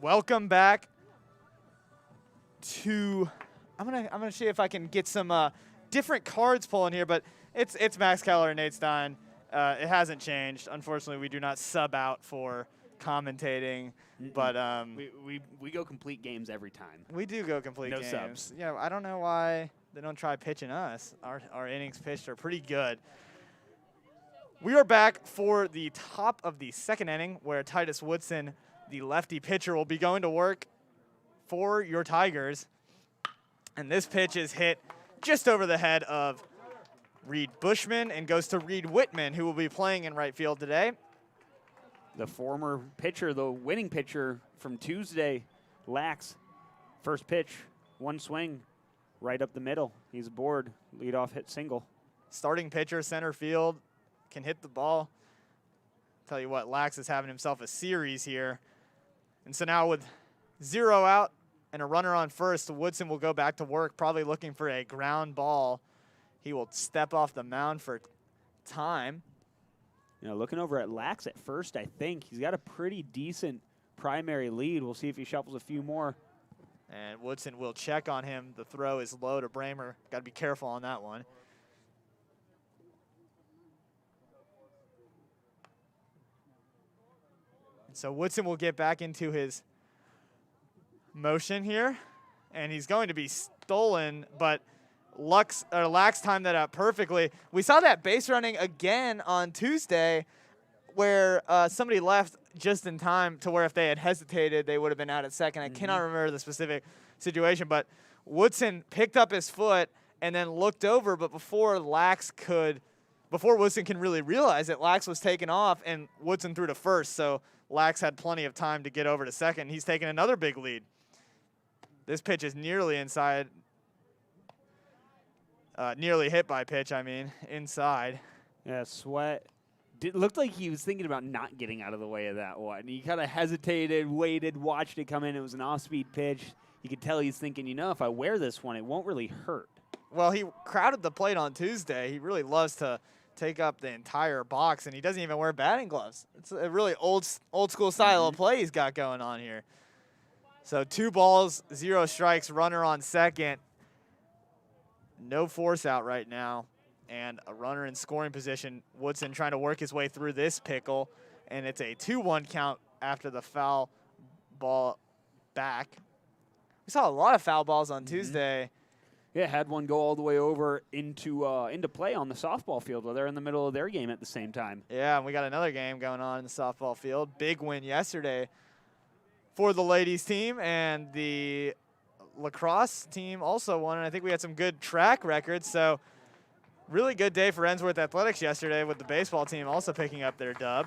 Welcome back to. I'm gonna see if I can get some different cards pulling here, but it's Max Keller and Nate Stein. It hasn't changed. Unfortunately, we do not sub out for commentating, but we go complete games every time. We do go complete no games. Subs. Yeah, I don't know why they don't try pitching us. Our innings pitched are pretty good. We are back for the top of the second inning, where Titus Woodson, the lefty pitcher, will be going to work for your Tigers. And this pitch is hit just over the head of Reed Bushman and goes to Reed Whitman, who will be playing in right field today. The former pitcher, the winning pitcher from Tuesday, Lax. First pitch, one swing, right up the middle. He's aboard, leadoff hit single. Starting pitcher, center field, can hit the ball. Tell you what, Lax is having himself a series here. And so now with 0 out and a runner on first, Woodson will go back to work, probably looking for a ground ball. He will step off the mound for time. You know, looking over at Lax at first, I think he's got a pretty decent primary lead. We'll see if he shuffles a few more. And Woodson will check on him. The throw is low to Bramer. Got to be careful on that one. So Woodson will get back into his motion here, and he's going to be stolen, but Lax timed that out perfectly. We saw that base running again on Tuesday, where somebody left just in time to where if they had hesitated, they would have been out at second. I cannot remember the specific situation, but Woodson picked up his foot and then looked over, but before Woodson can really realize it, Lax was taken off and Woodson threw to first, so Lax had plenty of time to get over to second. He's taken another big lead. This pitch is nearly inside. Nearly hit by pitch, I mean, inside. Yeah, Sweat. Looked like he was thinking about not getting out of the way of that one. He kind of hesitated, waited, watched it come in. It was an off-speed pitch. You could tell he's thinking, you know, if I wear this one, it won't really hurt. Well, he crowded the plate on Tuesday. He really loves to take up the entire box, and he doesn't even wear batting gloves. It's a really old school style of play he's got going on here. So 2 balls, 0 strikes, runner on second. No force out right now, and a runner in scoring position. Woodson trying to work his way through this pickle, and it's a 2-1 count after the foul ball back. We saw a lot of foul balls on Tuesday. Yeah, had one go all the way over into play on the softball field while they're in the middle of their game at the same time. Yeah, and we got another game going on in the softball field. Big win yesterday for the ladies team, and the lacrosse team also won, and I think we had some good track records. So really good day for Ensworth Athletics yesterday, with the baseball team also picking up their dub.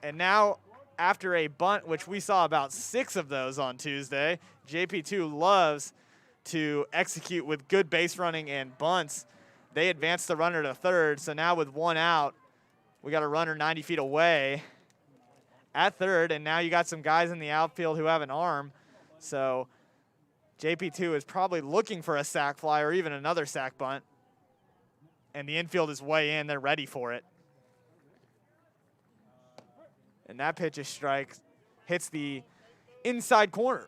And now, after a bunt, which we saw about 6 of those on Tuesday, JPII loves to execute with good base running and bunts. They advance the runner to third, so now with 1 out, we got a runner 90 feet away at third, and now you got some guys in the outfield who have an arm. So JP2 is probably looking for a sac fly or even another sac bunt, and the infield is way in. They're ready for it. And that pitch is strike, hits the inside corner.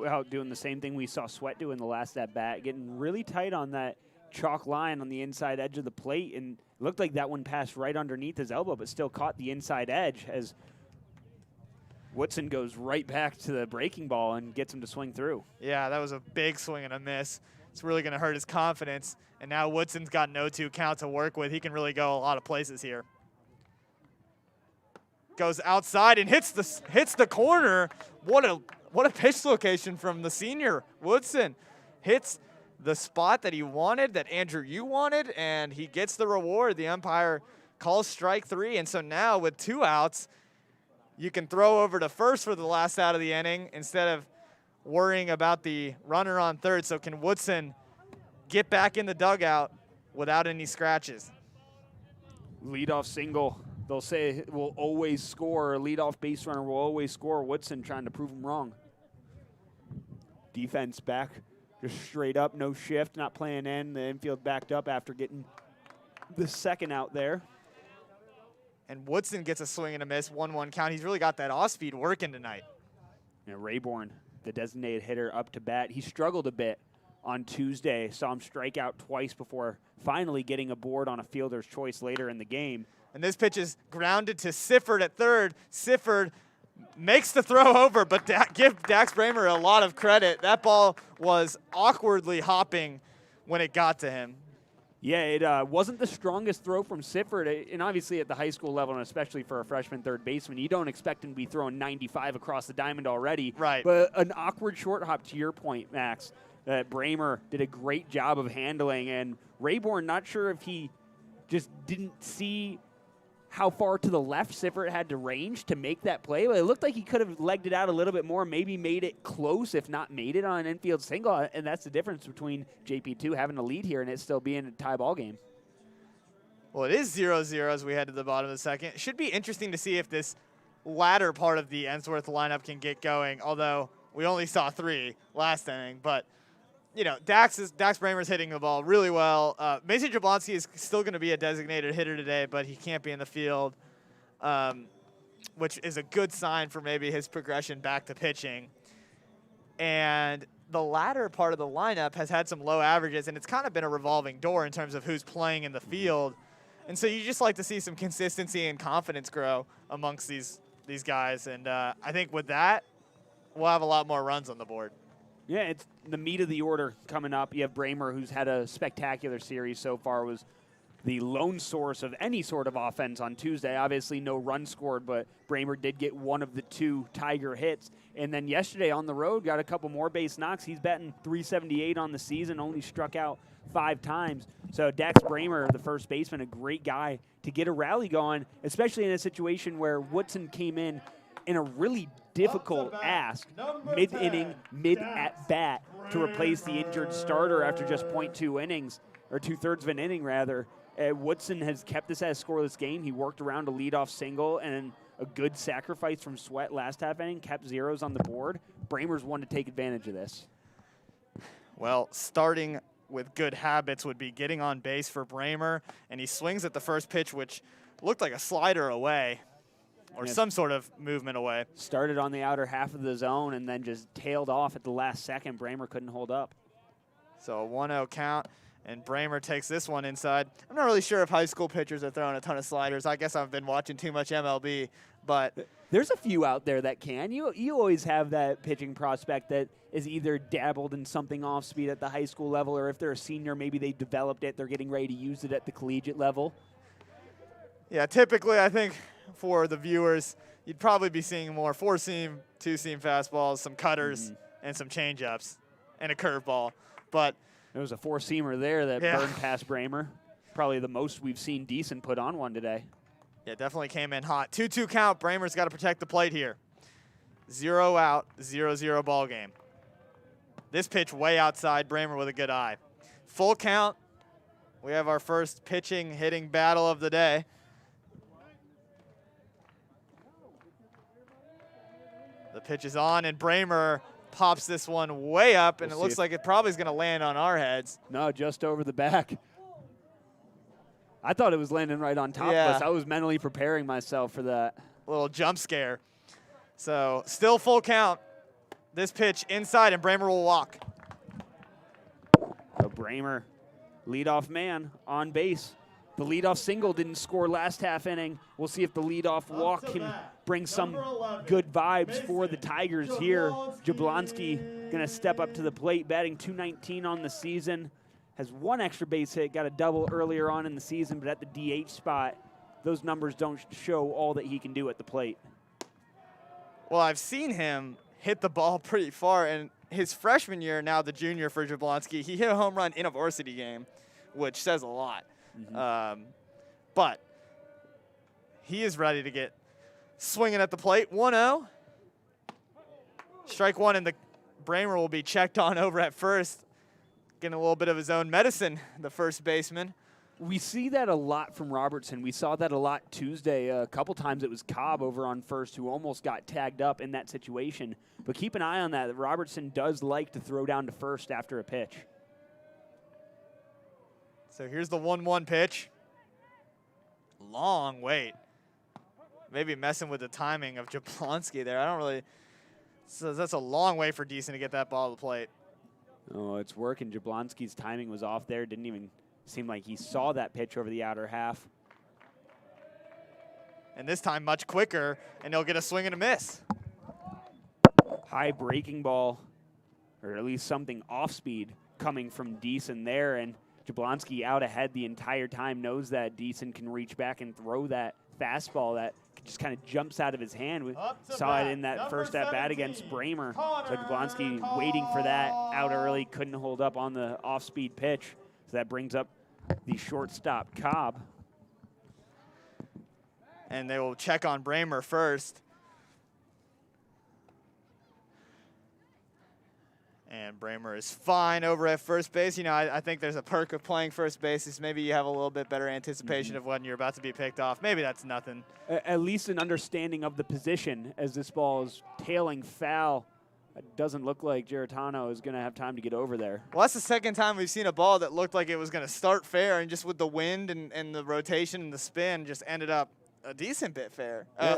Out doing the same thing we saw Sweat do in the last at-bat, getting really tight on that chalk line on the inside edge of the plate, and it looked like that one passed right underneath his elbow, but still caught the inside edge as Woodson goes right back to the breaking ball and gets him to swing through. Yeah, that was a big swing and a miss. It's really going to hurt his confidence, and now Woodson's got an 0-2 count to work with. He can really go a lot of places here. Goes outside and hits the corner. What a pitch location from the senior. Woodson hits the spot that he wanted, that Andrew Yu wanted, and he gets the reward. The umpire calls strike 3, and so now with 2 outs, you can throw over to first for the last out of the inning instead of worrying about the runner on third. So can Woodson get back in the dugout without any scratches? Leadoff single. They'll say will always score. A leadoff base runner will always score. Woodson trying to prove him wrong. Defense back just straight up, no shift, not playing in. The infield backed up after getting the second out there. And Woodson gets a swing and a miss, 1-1 count. He's really got that off-speed working tonight. You know, Rayborn, the designated hitter, up to bat. He struggled a bit on Tuesday. Saw him strike out twice before finally getting aboard on a fielder's choice later in the game. And this pitch is grounded to Sifford at third. Sifford makes the throw over, but give Dax Bramer a lot of credit. That ball was awkwardly hopping when it got to him. Yeah, it wasn't the strongest throw from Sifford, and obviously at the high school level, and especially for a freshman third baseman, you don't expect him to be throwing 95 across the diamond already. Right. But an awkward short hop, to your point, Max, that Bramer did a great job of handling, and Rayborn, not sure if he just didn't see how far to the left Sifford had to range to make that play. But it looked like he could have legged it out a little bit more, maybe made it close, if not made it on an infield single. And that's the difference between JP2 having a lead here and it still being a tie ball game. Well, it is 0-0 as we head to the bottom of the second. It should be interesting to see if this latter part of the Ensworth lineup can get going, although we only saw 3 last inning. But, you know, Dax Bramer's hitting the ball really well. Mason Jablonski is still going to be a designated hitter today, but he can't be in the field, which is a good sign for maybe his progression back to pitching. And the latter part of the lineup has had some low averages, and it's kind of been a revolving door in terms of who's playing in the field. And so you just like to see some consistency and confidence grow amongst these guys. And I think with that, we'll have a lot more runs on the board. Yeah, it's the meat of the order coming up. You have Bramer, who's had a spectacular series so far, was the lone source of any sort of offense on Tuesday. Obviously, no run scored, but Bramer did get one of the 2 Tiger hits. And then yesterday on the road, got a couple more base knocks. He's batting .378 on the season, only struck out 5 times. So Dax Bramer, the first baseman, a great guy to get a rally going, especially in a situation where Woodson came in a really difficult ask mid-inning, mid-at-bat to replace the injured starter after just 0.2 innings, or 2/3 of an inning, rather. Woodson has kept this as a scoreless game. He worked around a leadoff single and a good sacrifice from Sweat last half inning, kept zeros on the board. Bramer's one to take advantage of this. Well, starting with good habits would be getting on base for Bramer, and he swings at the first pitch, which looked like a slider away. Or some sort of movement away. Started on the outer half of the zone and then just tailed off at the last second. Bramer couldn't hold up. So a 1-0 count, and Bramer takes this one inside. I'm not really sure if high school pitchers are throwing a ton of sliders. I guess I've been watching too much MLB, but there's a few out there that can. You always have that pitching prospect that is either dabbled in something off speed at the high school level, or if they're a senior, maybe they developed it. They're getting ready to use it at the collegiate level. Yeah, typically I think for the viewers, you'd probably be seeing more 4-seam, 2-seam fastballs, some cutters, and some changeups, and a curveball. But there was a 4-seamer there that burned past Bramer. Probably the most we've seen decent put on one today. Yeah, definitely came in hot. 2-2 count. Bramer's got to protect the plate here. 0 out, 0-0 ball game. This pitch way outside. Bramer with a good eye. Full count. We have our first pitching hitting battle of the day. The pitch is on, and Bramer pops this one way up, and it looks like it probably is going to land on our heads. No, just over the back. I thought it was landing right on top of us. I was mentally preparing myself for that. A little jump scare. So still full count. This pitch inside, and Bramer will walk. So Bramer, leadoff man on base. The leadoff single didn't score last half inning. We'll see if the leadoff walk can bring some good vibes for the Tigers here. Jablonski going to step up to the plate, batting .219 on the season. Has 1 extra base hit, got a double earlier on in the season, but at the DH spot, those numbers don't show all that he can do at the plate. Well, I've seen him hit the ball pretty far, and his freshman year, now the junior for Jablonski, he hit a home run in a varsity game, which says a lot. But he is ready to get swinging at the plate. 1-0. Strike one, and the Bramer will be checked on over at first. Getting a little bit of his own medicine, the first baseman. We see that a lot from Robertson. We saw that a lot Tuesday. A couple times it was Cobb over on first who almost got tagged up in that situation. But keep an eye on that. Robertson does like to throw down to first after a pitch. So here's the 1-1 pitch. Long wait. Maybe messing with the timing of Jablonski there. I don't really So that's a long way for Deason to get that ball to the plate. Oh, it's working. Jablonski's timing was off there. Didn't even seem like he saw that pitch over the outer half. And this time much quicker, and he'll get a swing and a miss. High breaking ball, or at least something off speed coming from Deason there, and Jablonski out ahead the entire time, knows that Deason can reach back and throw that fastball that just kind of jumps out of his hand. We saw it in that first at-bat against Bramer. So Jablonski waiting for that out early, couldn't hold up on the off-speed pitch. So that brings up the shortstop, Cobb. And they will check on Bramer first. And Bramer is fine over at first base. You know, I think there's a perk of playing first base is maybe you have a little bit better anticipation of when you're about to be picked off. Maybe that's nothing. At least an understanding of the position as this ball is tailing foul. It doesn't look like Giratano is going to have time to get over there. Well, that's the second time we've seen a ball that looked like it was going to start fair, and just with the wind and the rotation and the spin just ended up a decent bit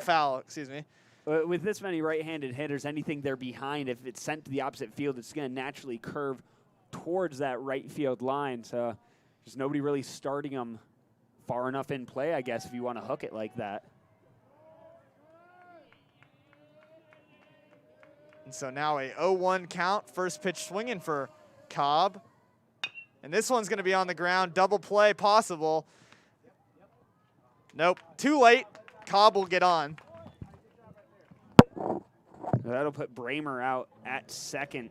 foul, excuse me. With this many right-handed hitters, anything they're behind, if it's sent to the opposite field, it's going to naturally curve towards that right field line. So there's nobody really starting them far enough in play, I guess, if you want to hook it like that. And so now a 0-1 count, first pitch swinging for Cobb. And this one's going to be on the ground, double play possible. Nope, too late. Cobb will get on. That'll put Bramer out at second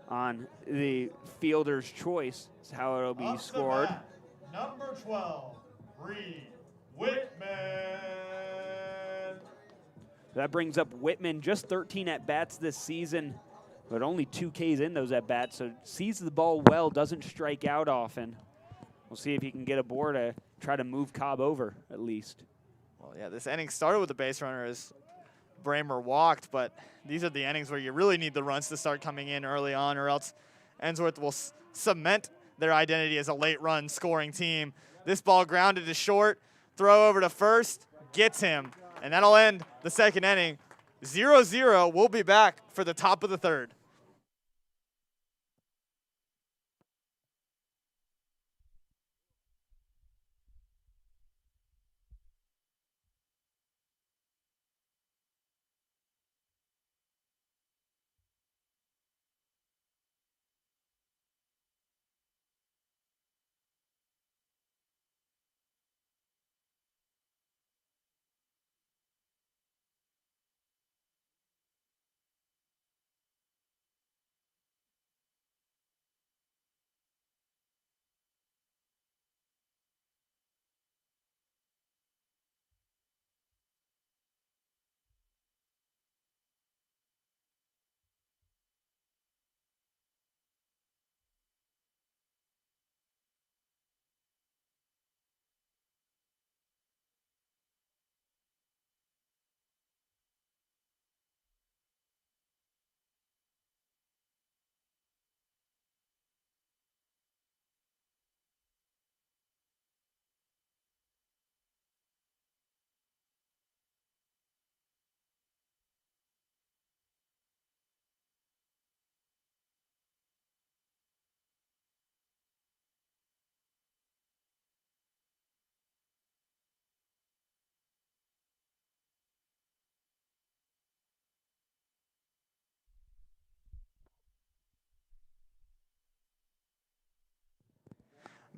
on the fielder's choice. That's how it'll be scored. Number 12, Reed Whitman. That brings up Whitman, just 13 at-bats this season, but only 2 Ks in those at-bats, so sees the ball well, doesn't strike out often. We'll see if he can get aboard to try to move Cobb over, at least. Well, yeah, this inning started with the base runner as Bramer walked, but these are the innings where you really need the runs to start coming in early on, or else Ensworth will cement their identity as a late run scoring team. This ball grounded to short, throw over to first, gets him, and that'll end the second inning. 0-0, we'll be back for the top of the third.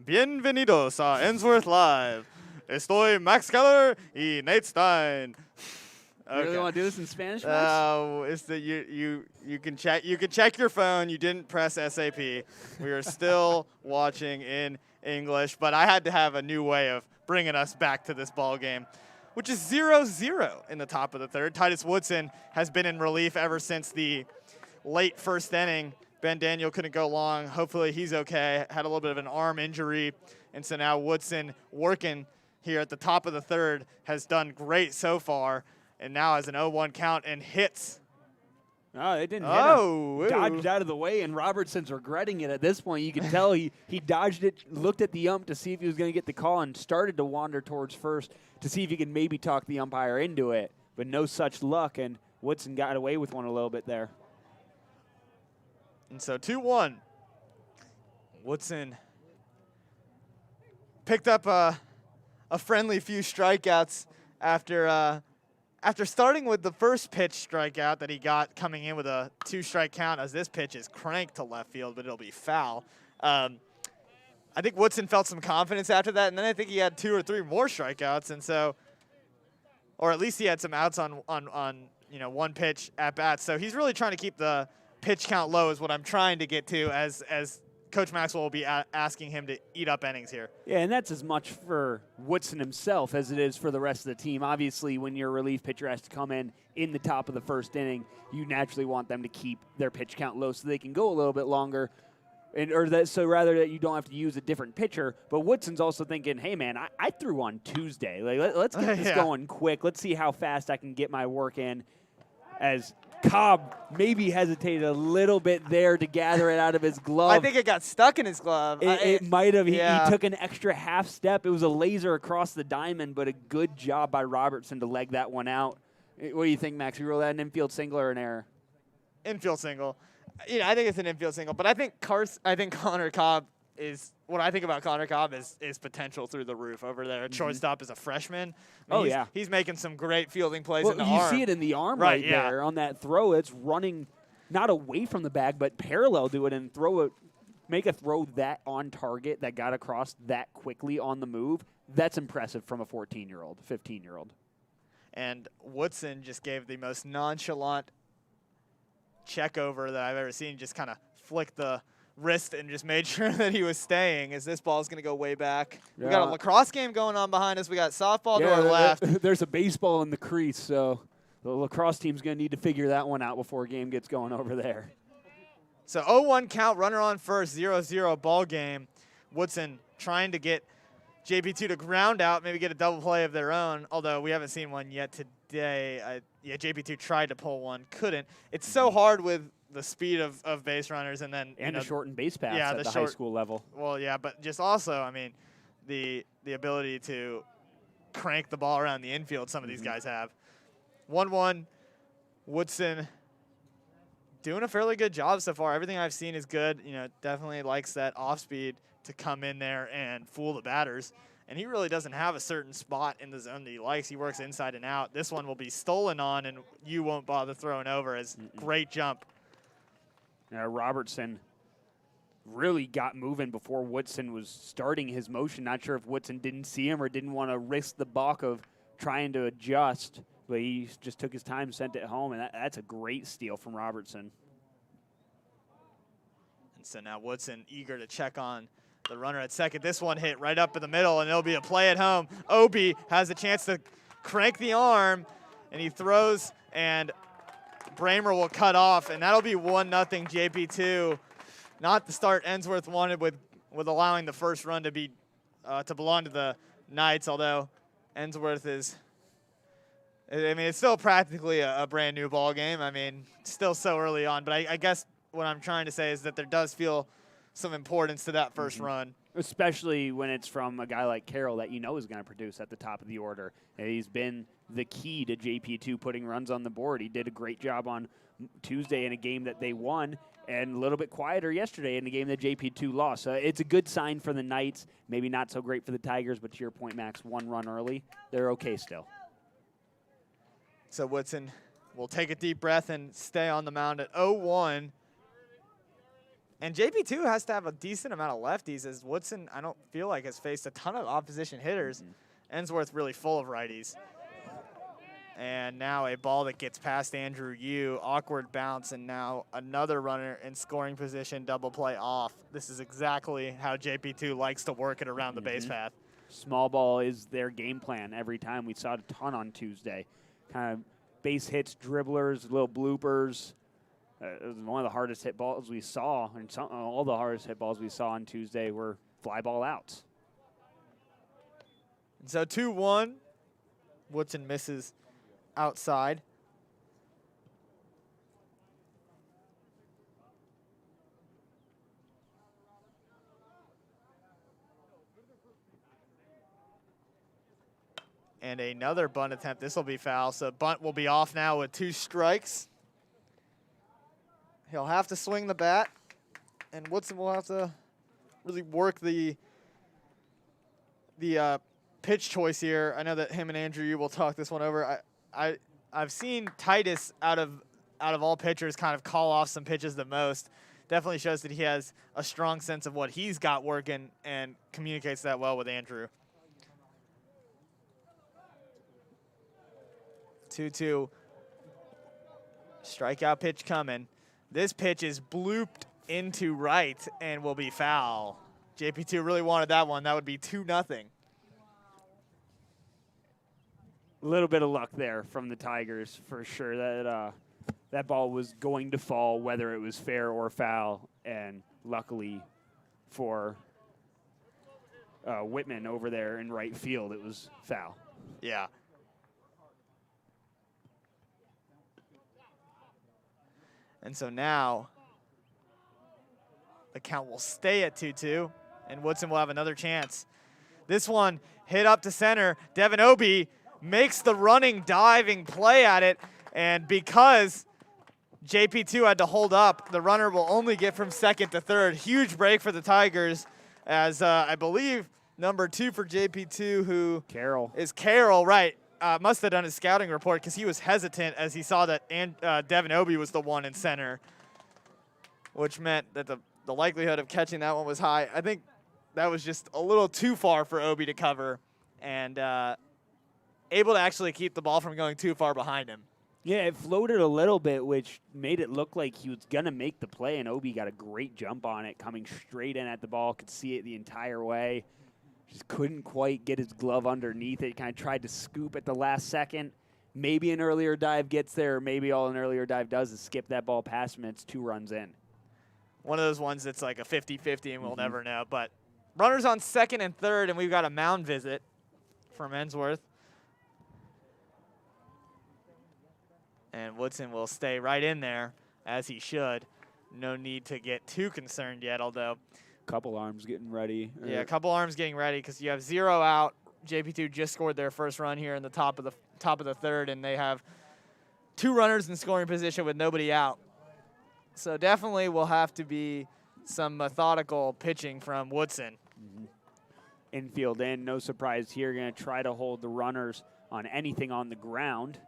Bienvenidos a Ensworth Live. Estoy Max Keller y Nate Stein. Okay. You really want to do this in Spanish, Max? It's the you can check your phone. You didn't press SAP. We are still watching in English, but I had to have a new way of bringing us back to this ball game, which is 0-0 in the top of the third. Titus Woodson has been in relief ever since the late first inning. Ben Daniel couldn't go long. Hopefully he's okay. Had a little bit of an arm injury. And so now Woodson working here at the top of the third has done great so far. And now has an 0-1 count and hits. No, they didn't hit him. Dodged out of the way, and Robertson's regretting it at this point. You can tell he dodged it, looked at the ump to see if he was going to get the call, and started to wander towards first to see if he could maybe talk the umpire into it. But no such luck, and Woodson got away with one a little bit there. And so 2-1. Woodson picked up a friendly few strikeouts after starting with the first pitch strikeout that he got coming in with a 2-strike count, as this pitch is cranked to left field, but it'll be foul. I think Woodson felt some confidence after that, and then I think he had 2 or 3 more strikeouts, and so, or at least he had some outs on one pitch at bats. So he's really trying to keep the pitch count low, is what I'm trying to get to, as Coach Maxwell will be asking him to eat up innings here. Yeah, and that's as much for Woodson himself as it is for the rest of the team. Obviously, when your relief pitcher has to come in the top of the first inning, you naturally want them to keep their pitch count low so they can go a little bit longer, so rather that you don't have to use a different pitcher. But Woodson's also thinking, hey, man, I threw on Tuesday. Let's get this going quick. Let's see how fast I can get my work in, as Cobb maybe hesitated a little bit there to gather it out of his glove. I think it got stuck in his glove. It might have. Yeah. He took an extra half step. It was a laser across the diamond, but a good job by Robertson to leg that one out. What do you think, Max? We roll that an infield single or an error? Infield single. I think it's an infield single, but I think Connor Cobb is, what I think about Connor Cobb is potential through the roof over there. Shortstop is a freshman. He's making some great fielding plays in the arm. You see it in the arm right there on that throw. It's running not away from the bag, but parallel to it, and make a throw that on target that got across that quickly on the move. That's impressive from a 14-year-old, 15-year-old. And Woodson just gave the most nonchalant check over that I've ever seen. Just kind of flicked the wrist and just made sure that he was staying, as this ball is going to go way back. Yeah. We got a lacrosse game going on behind us. We got softball to our left. There's a baseball in the crease, so the lacrosse team's going to need to figure that one out before a game gets going over there. So 0-1 count, runner on first, 0-0 ball game. Woodson trying to get JP2 to ground out, maybe get a double play of their own, although we haven't seen one yet today. JP2 tried to pull one, couldn't. It's so hard with the speed of base runners, and then the shortened base paths at the high school level. Well, yeah, but just also, I mean, the ability to crank the ball around the infield some of these guys have. 1-1, Woodson doing a fairly good job so far. Everything I've seen is good. Definitely likes that off speed to come in there and fool the batters. And he really doesn't have a certain spot in the zone that he likes. He works inside and out. This one will be stolen on, and you won't bother throwing over. As great jump. Robertson really got moving before Woodson was starting his motion. Not sure if Woodson didn't see him or didn't want to risk the balk of trying to adjust, but he just took his time, sent it home, and that's a great steal from Robertson. And so now Woodson eager to check on the runner at second. This one hit right up in the middle, and it'll be a play at home. Obi has a chance to crank the arm, and he throws, and Bramer will cut off, and that'll be 1-0 JP2. Not the start Ensworth wanted with allowing the first run to belong to the Knights, although Ensworth is, it's still practically a brand new ball game. Still so early on, but I guess what I'm trying to say is that there does feel some importance to that first run. Especially when it's from a guy like Carroll that is going to produce at the top of the order. And he's been the key to JP2 putting runs on the board. He did a great job on Tuesday in a game that they won, and a little bit quieter yesterday in a game that JP2 lost. So it's a good sign for the Knights. Maybe not so great for the Tigers, but to your point, Max, 1 run early. They're okay still. So Woodson will take a deep breath and stay on the mound at 0-1. And JP2 has to have a decent amount of lefties, as Woodson, I don't feel like, has faced a ton of opposition hitters. Ensworth really full of righties. And now a ball that gets past Andrew Yu, awkward bounce, and now another runner in scoring position, double play off. This is exactly how JP2 likes to work it around the base path. Small ball is their game plan every time. We saw it a ton on Tuesday. Kind of base hits, dribblers, little bloopers. It was one of the hardest hit balls we saw, and all the hardest hit balls we saw on Tuesday were fly ball outs. And so 2-1, Woodson misses outside. And another bunt attempt. This will be foul. So bunt will be off now with 2 strikes. He'll have to swing the bat. And Woodson will have to really work the pitch choice here. I know that him and Andrew, you will talk this one over. I've seen Titus out of all pitchers kind of call off some pitches the most. Definitely shows that he has a strong sense of what he's got working and communicates that well with Andrew. 2-2. Strikeout pitch coming. This pitch is blooped into right and will be foul. JP2 really wanted that one. That would be 2-0. A little bit of luck there from the Tigers for sure. That ball was going to fall whether it was fair or foul, and luckily for Whitman over there in right field, it was foul. Yeah. And so now the count will stay at 2-2, and Woodson will have another chance. This one hit up to center. Devin Obie makes the running, diving play at it, and because JP2 had to hold up, the runner will only get from second to third. Huge break for the Tigers, as I believe number 2 for JP2, who is Carroll, right, must have done his scouting report because he was hesitant as he saw that Devin Obie was the one in center, which meant that the likelihood of catching that one was high. I think that was just a little too far for Obie to cover, and able to actually keep the ball from going too far behind him. Yeah, it floated a little bit, which made it look like he was going to make the play, and Obie got a great jump on it, coming straight in at the ball, could see it the entire way. Just couldn't quite get his glove underneath it. Kind of tried to scoop at the last second. Maybe an earlier dive gets there, or maybe all an earlier dive does is skip that ball past him, and it's 2 runs in. One of those ones that's like a 50-50 and we'll never know. But runners on second and third, and we've got a mound visit from Ensworth. And Woodson will stay right in there, as he should. No need to get too concerned yet, although. Couple arms getting ready. Yeah, a couple arms getting ready because you have 0 out. JP2 just scored their first run here in the top of the third, and they have 2 runners in scoring position with nobody out. So definitely will have to be some methodical pitching from Woodson. Infield in, no surprise here. Going to try to hold the runners on anything on the ground.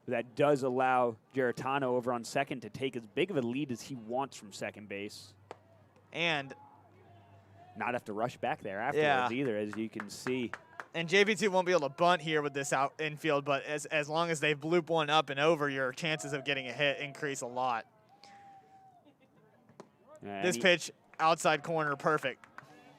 That does allow Geritano over on second to take as big of a lead as he wants from second base. And not have to rush back there afterwards either, as you can see. And JP2 won't be able to bunt here with this out infield, but as long as they bloop one up and over, your chances of getting a hit increase a lot. This pitch, outside corner, perfect.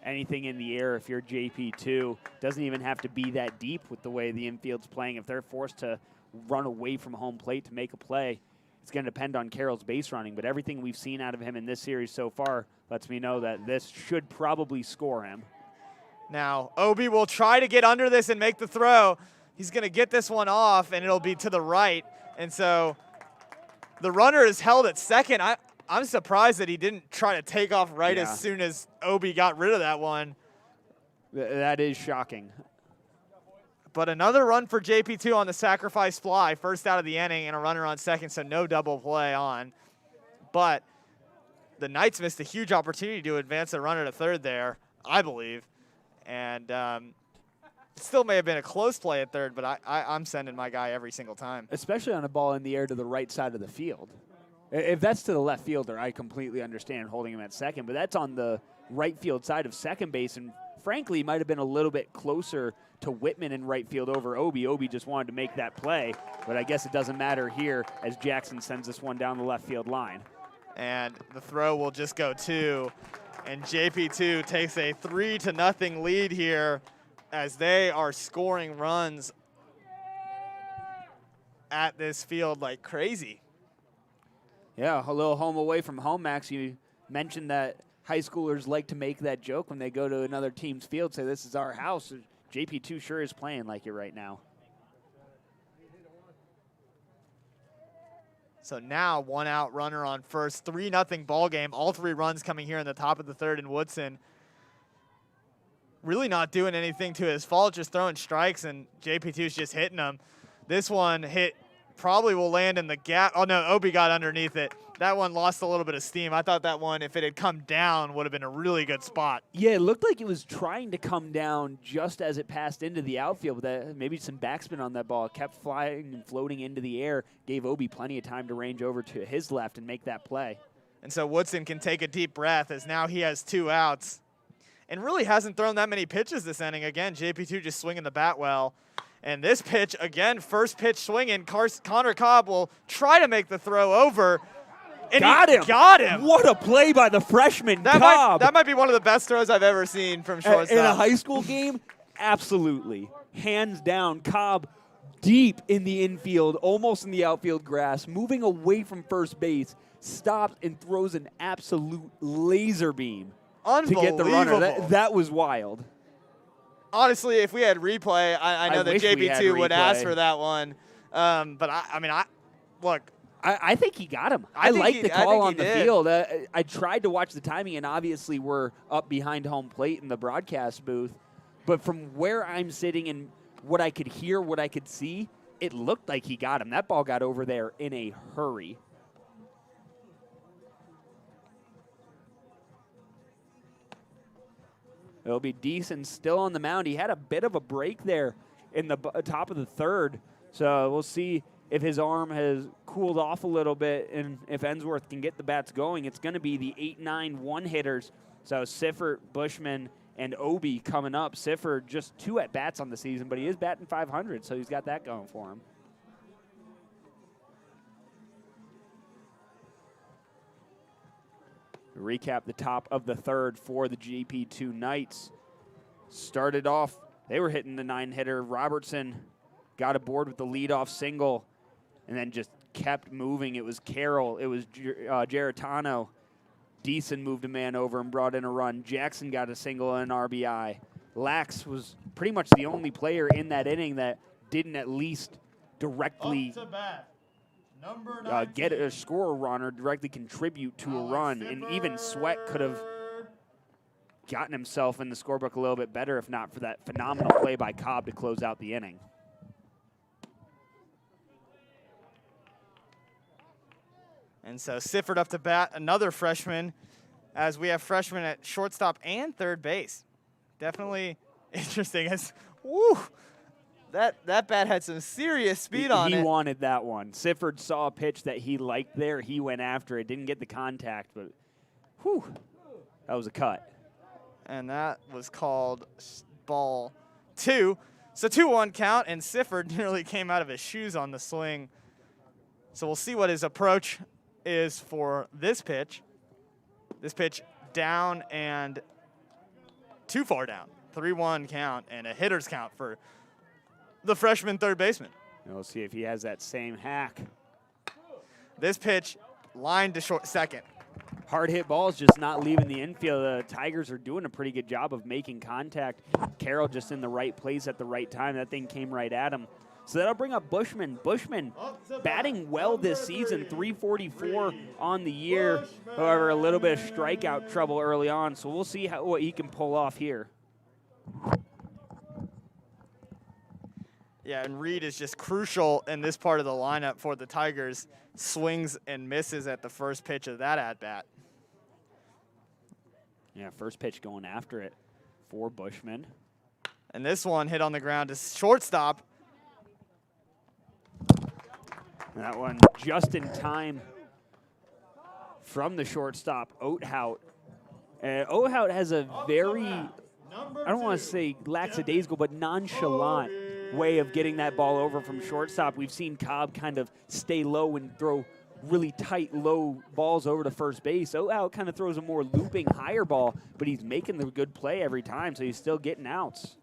Anything in the air if you're JP2. Doesn't even have to be that deep with the way the infield's playing. If they're forced to run away from home plate to make a play, it's going to depend on Carroll's base running. But everything we've seen out of him in this series so far lets me know that this should probably score him. Now, Obie will try to get under this and make the throw. He's going to get this one off, and it'll be to the right. And so the runner is held at second. I'm surprised that he didn't try to take off right as soon as Obie got rid of that one. That is shocking. But another run for JP2 on the sacrifice fly. First out of the inning and a runner on second, so no double play on. But the Knights missed a huge opportunity to advance a runner to third there, I believe. And it still may have been a close play at third, but I'm sending my guy every single time. Especially on a ball in the air to the right side of the field. If that's to the left fielder, I completely understand holding him at second, but that's on the right field side of second base, and frankly might have been a little bit closer to Whitman in right field over Obie. Obie just wanted to make that play, but I guess it doesn't matter here as Jackson sends this one down the left field line. And the throw will just go 2, and JP2 takes a 3-0 lead here as they are scoring runs at this field like crazy. Yeah, a little home away from home, Max. You mentioned that high schoolers like to make that joke when they go to another team's field, say this is our house. JP2 sure is playing like it right now. So now 1 out, runner on first, 3-0 ball game. All 3 runs coming here in the top of the third in Woodson. really not doing anything to his fault, just throwing strikes, and JP2's just hitting them. This one hit probably will land in the gap. Oh, no, Obi got underneath it. That one lost a little bit of steam. I thought that one, if it had come down, would have been a really good spot. Yeah, it looked like it was trying to come down just as it passed into the outfield, but maybe some backspin on that ball. It kept flying and floating into the air, gave Obi plenty of time to range over to his left and make that play. And so Woodson can take a deep breath as now he has 2 outs and really hasn't thrown that many pitches this inning. Again, JP2 just swinging the bat well. And this pitch, again, first pitch swinging. Connor Cobb will try to make the throw over. And got him. Got him. What a play by the freshman, Cobb. That might be one of the best throws I've ever seen from shortstop. In a high school game? Absolutely. Hands down, Cobb deep in the infield, almost in the outfield grass, moving away from first base, stops and throws an absolute laser beam to get the runner. That was wild. Honestly, if we had replay, I know that JP2 would ask for that one. But look. I think he got him. I like the call on the field. I tried to watch the timing, and obviously we're up behind home plate in the broadcast booth. But from where I'm sitting and what I could hear, what I could see, it looked like he got him. That ball got over there in a hurry. It'll be decent still on the mound. He had a bit of a break there in the top of the third. So we'll see if his arm has cooled off a little bit and if Ensworth can get the bats going. It's going to be the 8-9 one-hitters. So Siffert, Bushman, and Obi coming up. Siffert just 2 at-bats on the season, but he is batting .500, so he's got that going for him. Recap the top of the third for the JP2 Knights. Started off, they were hitting the 9-hitter. Robertson got aboard with the leadoff single and then just kept moving. It was Carroll. It was Geritano. Deason moved a man over and brought in a run. Jackson got a single and an RBI. Lax was pretty much the only player in that inning that didn't at least directly get a score run or directly contribute to a run. And even Sweat could have gotten himself in the scorebook a little bit better if not for that phenomenal play by Cobb to close out the inning. And so Siffert up to bat, another freshman, as we have freshmen at shortstop and third base. Definitely interesting. That bat had some serious speed on it. He wanted that one. Siffert saw a pitch that he liked there. He went after it. Didn't get the contact, but whew, that was a cut. And that was called ball 2. So 2-1 count, and Siffert nearly came out of his shoes on the swing. So we'll see what his approach is for this pitch. This pitch down and too far down. 3-1 count and a hitter's count for the freshman third baseman. And we'll see if he has that same hack. This pitch lined to short second. Hard hit balls just not leaving the infield. The Tigers are doing a pretty good job of making contact. Carroll just in the right place at the right time. That thing came right at him. So that'll bring up Bushman. Bushman batting well this season, 344 on the year. However, a little bit of strikeout trouble early on. So we'll see what he can pull off here. Yeah, and Reed is just crucial in this part of the lineup for the Tigers. Swings and misses at the first pitch of that at-bat. Yeah, first pitch going after it for Bushman. And this one hit on the ground to shortstop. That one just in time from the shortstop, Oathout. Oathout has a very, I don't want to say lackadaisical, but nonchalant way of getting that ball over from shortstop. We've seen Cobb kind of stay low and throw really tight, low balls over to first base. Oathout kind of throws a more looping, higher ball, but he's making the good play every time, so he's still getting outs.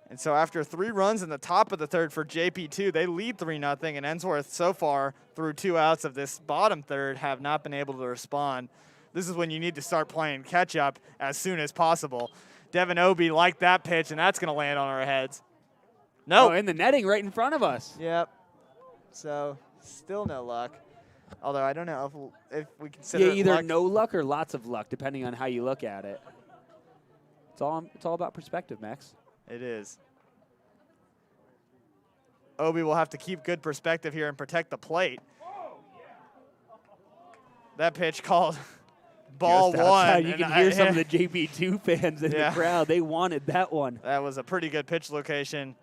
And so after 3 runs in the top of the third for JP2, they lead 3-0, and Ensworth so far through 2 outs of this bottom third have not been able to respond. This is when you need to start playing catch-up as soon as possible. Devin Obi liked that pitch, and that's going to land on our heads. No. Oh, in the netting right in front of us. Yep. So still no luck. Although I don't know if we consider either luck. no luck or lots of luck, depending on how you look at it. It's all about perspective, Max. It is. Obi will have to keep good perspective here and protect the plate. That pitch called ball Just outside, one. you can hear some of the JP2 fans in the crowd. They wanted that one. That was a pretty good pitch location.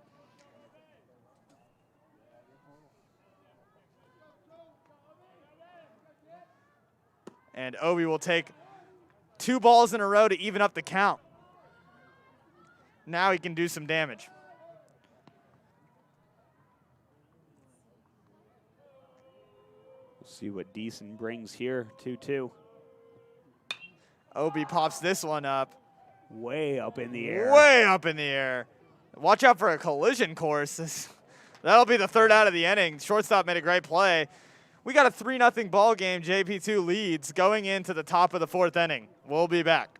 And Obi will take 2 balls in a row to even up the count. Now he can do some damage. We'll see what Deason brings here, 2-2. Obi pops this one up. Way up in the air. Way up in the air. Watch out for a collision course. That'll be the 3rd out of the inning. Shortstop made a great play. We got a 3-0 ball game. JP2 leads going into the top of the 4th inning. We'll be back.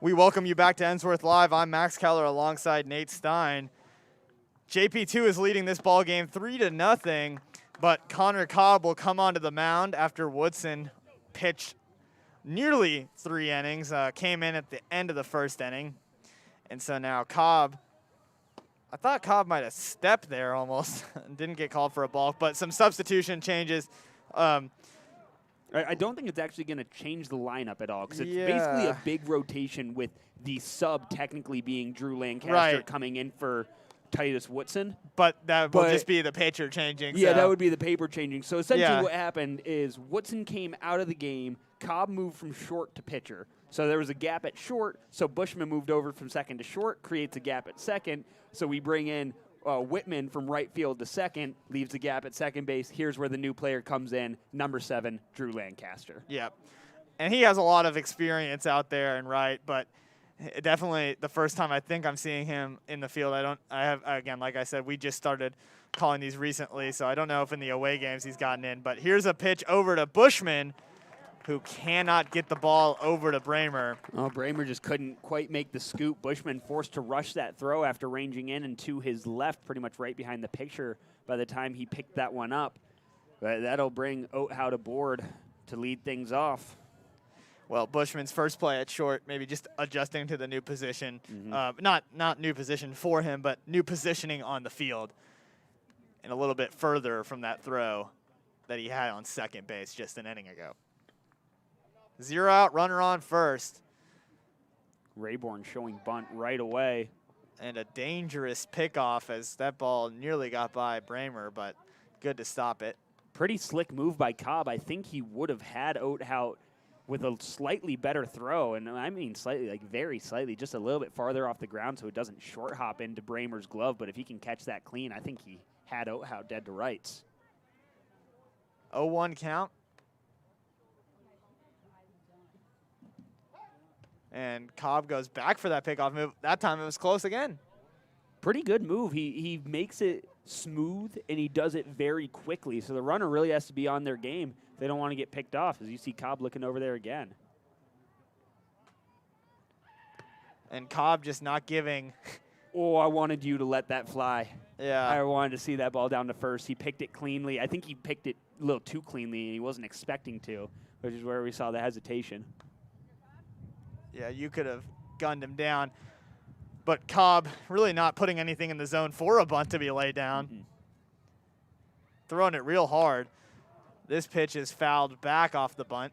We welcome you back to Ensworth Live. I'm Max Keller alongside Nate Stein. JP2 is leading this ball game 3-0, but Connor Cobb will come onto the mound after Woodson pitched nearly 3 innings, came in at the end of the 1st inning. And so now Cobb, I thought Cobb might have stepped there almost, didn't get called for a balk, but some substitution changes. I don't think it's actually going to change the lineup at all because it's basically a big rotation with the sub technically being Drew Lancaster coming in for Titus Woodson. But that will just be the pitcher changing. Yeah, so. that would be the paper changing. So essentially what happened is Woodson came out of the game. Cobb moved from short to pitcher. So there was a gap at short. So Bushman moved over from second to short, creates a gap at second. So we bring in Whitman from right field to second, leaves the gap at second base. Here's where the new player comes in, number 7, Drew Lancaster. Yep. And he has a lot of experience out there and right, but definitely the first time I think I'm seeing him in the field. Again, like I said, we just started calling these recently, so I don't know if in the away games he's gotten in. But here's a pitch over to Bushman, who cannot get the ball over to Bramer. Oh, Bramer just couldn't quite make the scoop. Bushman forced to rush that throw after ranging in and to his left, pretty much right behind the picture by the time he picked that one up. But that'll bring Oathout aboard to lead things off. Well, Bushman's first play at short, maybe just adjusting to the new position. Not new position for him, but new positioning on the field. And a little bit further from that throw that he had on second base just an inning ago. 0 out, runner on first. Rayborn showing bunt right away. And a dangerous pickoff as that ball nearly got by Bramer, but good to stop it. Pretty slick move by Cobb. I think he would have had Oathout with a slightly better throw, and I mean slightly, like very slightly, just a little bit farther off the ground so it doesn't short hop into Bramer's glove. But if he can catch that clean, I think he had Oathout dead to rights. 0-1 count. And Cobb goes back for that pickoff move. That time it was close again. Pretty good move. He makes it smooth, and he does it very quickly. So the runner really has to be on their game. They don't want to get picked off, as you see Cobb looking over there again. And Cobb just not giving. Oh, I wanted you to let that fly. Yeah. I wanted to see that ball down to first. He picked it cleanly. I think he picked it a little too cleanly, and he wasn't expecting to, which is where we saw the hesitation. Yeah, you could have gunned him down. But Cobb really not putting anything in the zone for a bunt to be laid down. Mm-hmm. Throwing it real hard. This pitch is fouled back off the bunt.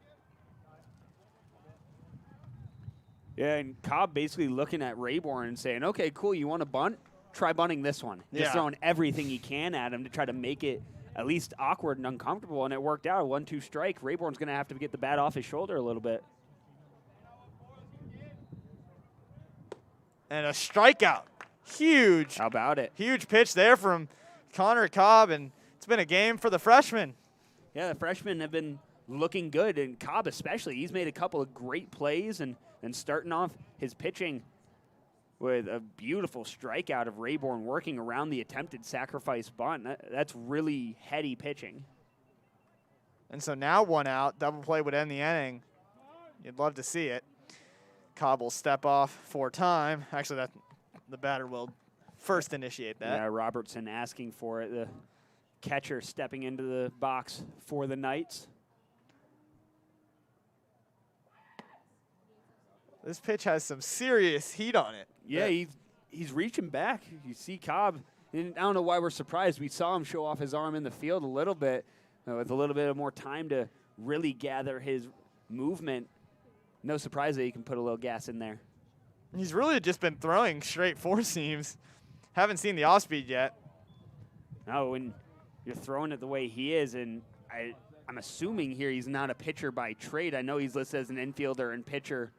Yeah, and Cobb basically looking at Rayborn and saying, okay, cool, you want to bunt? Try bunting this one. Just throwing everything he can at him to try to make it at least awkward and uncomfortable, and it worked out. A 1-2 strike. Rayborn's going to have to get the bat off his shoulder a little bit. And a strikeout. Huge. How about it? Huge pitch there from Connor Cobb, and it's been a game for the freshman. Yeah, the freshmen have been looking good, and Cobb especially. He's made a couple of great plays, and starting off his pitching with a beautiful strikeout of Rayborn working around the attempted sacrifice bunt. That's really heady pitching. And so now 1 out. Double play would end the inning. You'd love to see it. Cobb will step off for time. Actually, the batter will first initiate that. Yeah, Robertson asking for it. The catcher stepping into the box for the Knights. This pitch has some serious heat on it. Yeah, he's reaching back. You see Cobb, and I don't know why we're surprised. We saw him show off his arm in the field a little bit with a little bit of more time to really gather his movement. No surprise that he can put a little gas in there. He's really just been throwing straight four seams. Haven't seen the off speed yet. No, when you're throwing it the way he is, and I'm assuming here he's not a pitcher by trade. I know he's listed as an infielder and pitcher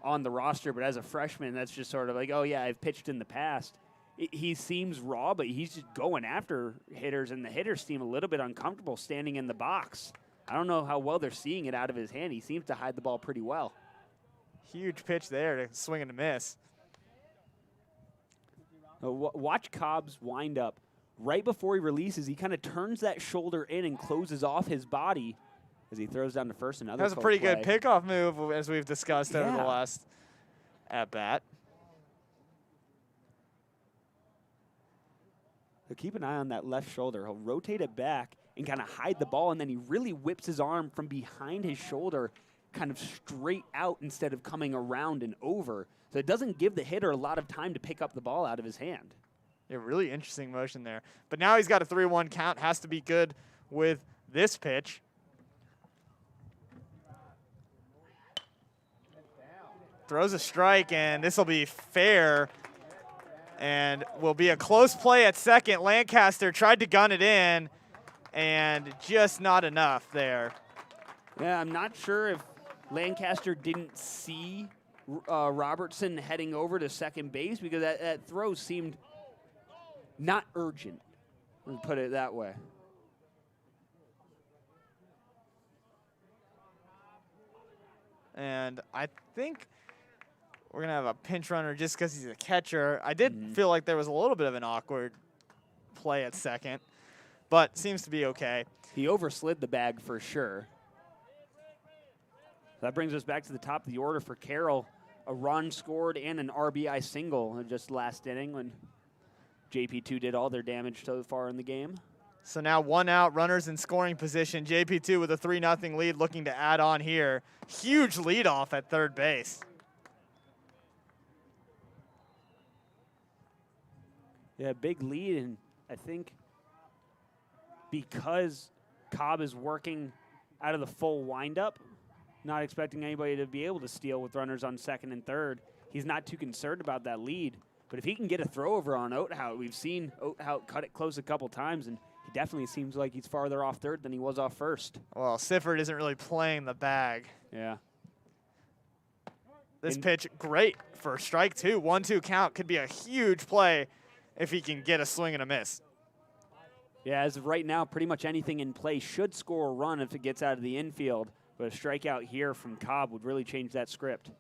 on the roster, but as a freshman, that's just sort of like, oh, yeah, I've pitched in the past. He seems raw, but he's just going after hitters, and the hitters seem a little bit uncomfortable standing in the box. I don't know how well they're seeing it out of his hand. He seems to hide the ball pretty well. Huge pitch there to swing and a miss. Watch Cobb's wind up. Right before he releases, he kind of turns that shoulder in and closes off his body as he throws down to first. Another That's a pretty good pickoff move, as we've discussed over the last at-bat. So keep an eye on that left shoulder. He'll rotate it back and kind of hide the ball, and then he really whips his arm from behind his shoulder kind of straight out instead of coming around and over. So it doesn't give the hitter a lot of time to pick up the ball out of his hand. Yeah, really interesting motion there. But now he's got a 3-1 count. Has to be good with this pitch. Throws a strike, and this will be fair and will be a close play at second. Lancaster tried to gun it in, and just not enough there. Yeah, I'm not sure if Lancaster didn't see Robertson heading over to second base, because that throw seemed not urgent, let's put it that way. And I think we're going to have a pinch runner just because he's a catcher. I did feel like there was a little bit of an awkward play at second, but seems to be okay. He overslid the bag for sure. That brings us back to the top of the order for Carroll. A run scored and an RBI single just last inning when JPII did all their damage so far in the game. So now 1 out, runners in scoring position. JPII with a 3-0 lead, looking to add on here. Huge leadoff at third base. Yeah, big lead, and I think because Cobb is working out of the full windup, not expecting anybody to be able to steal with runners on second and third, he's not too concerned about that lead. But if he can get a throw over on Oathout, we've seen Oathout cut it close a couple times, and he definitely seems like he's farther off third than he was off first. Well, Sifford isn't really playing the bag. Yeah. This pitch, great for strike two. 1-2 count could be a huge play if he can get a swing and a miss. Yeah, as of right now, pretty much anything in play should score a run if it gets out of the infield. But a strikeout here from Cobb would really change that script.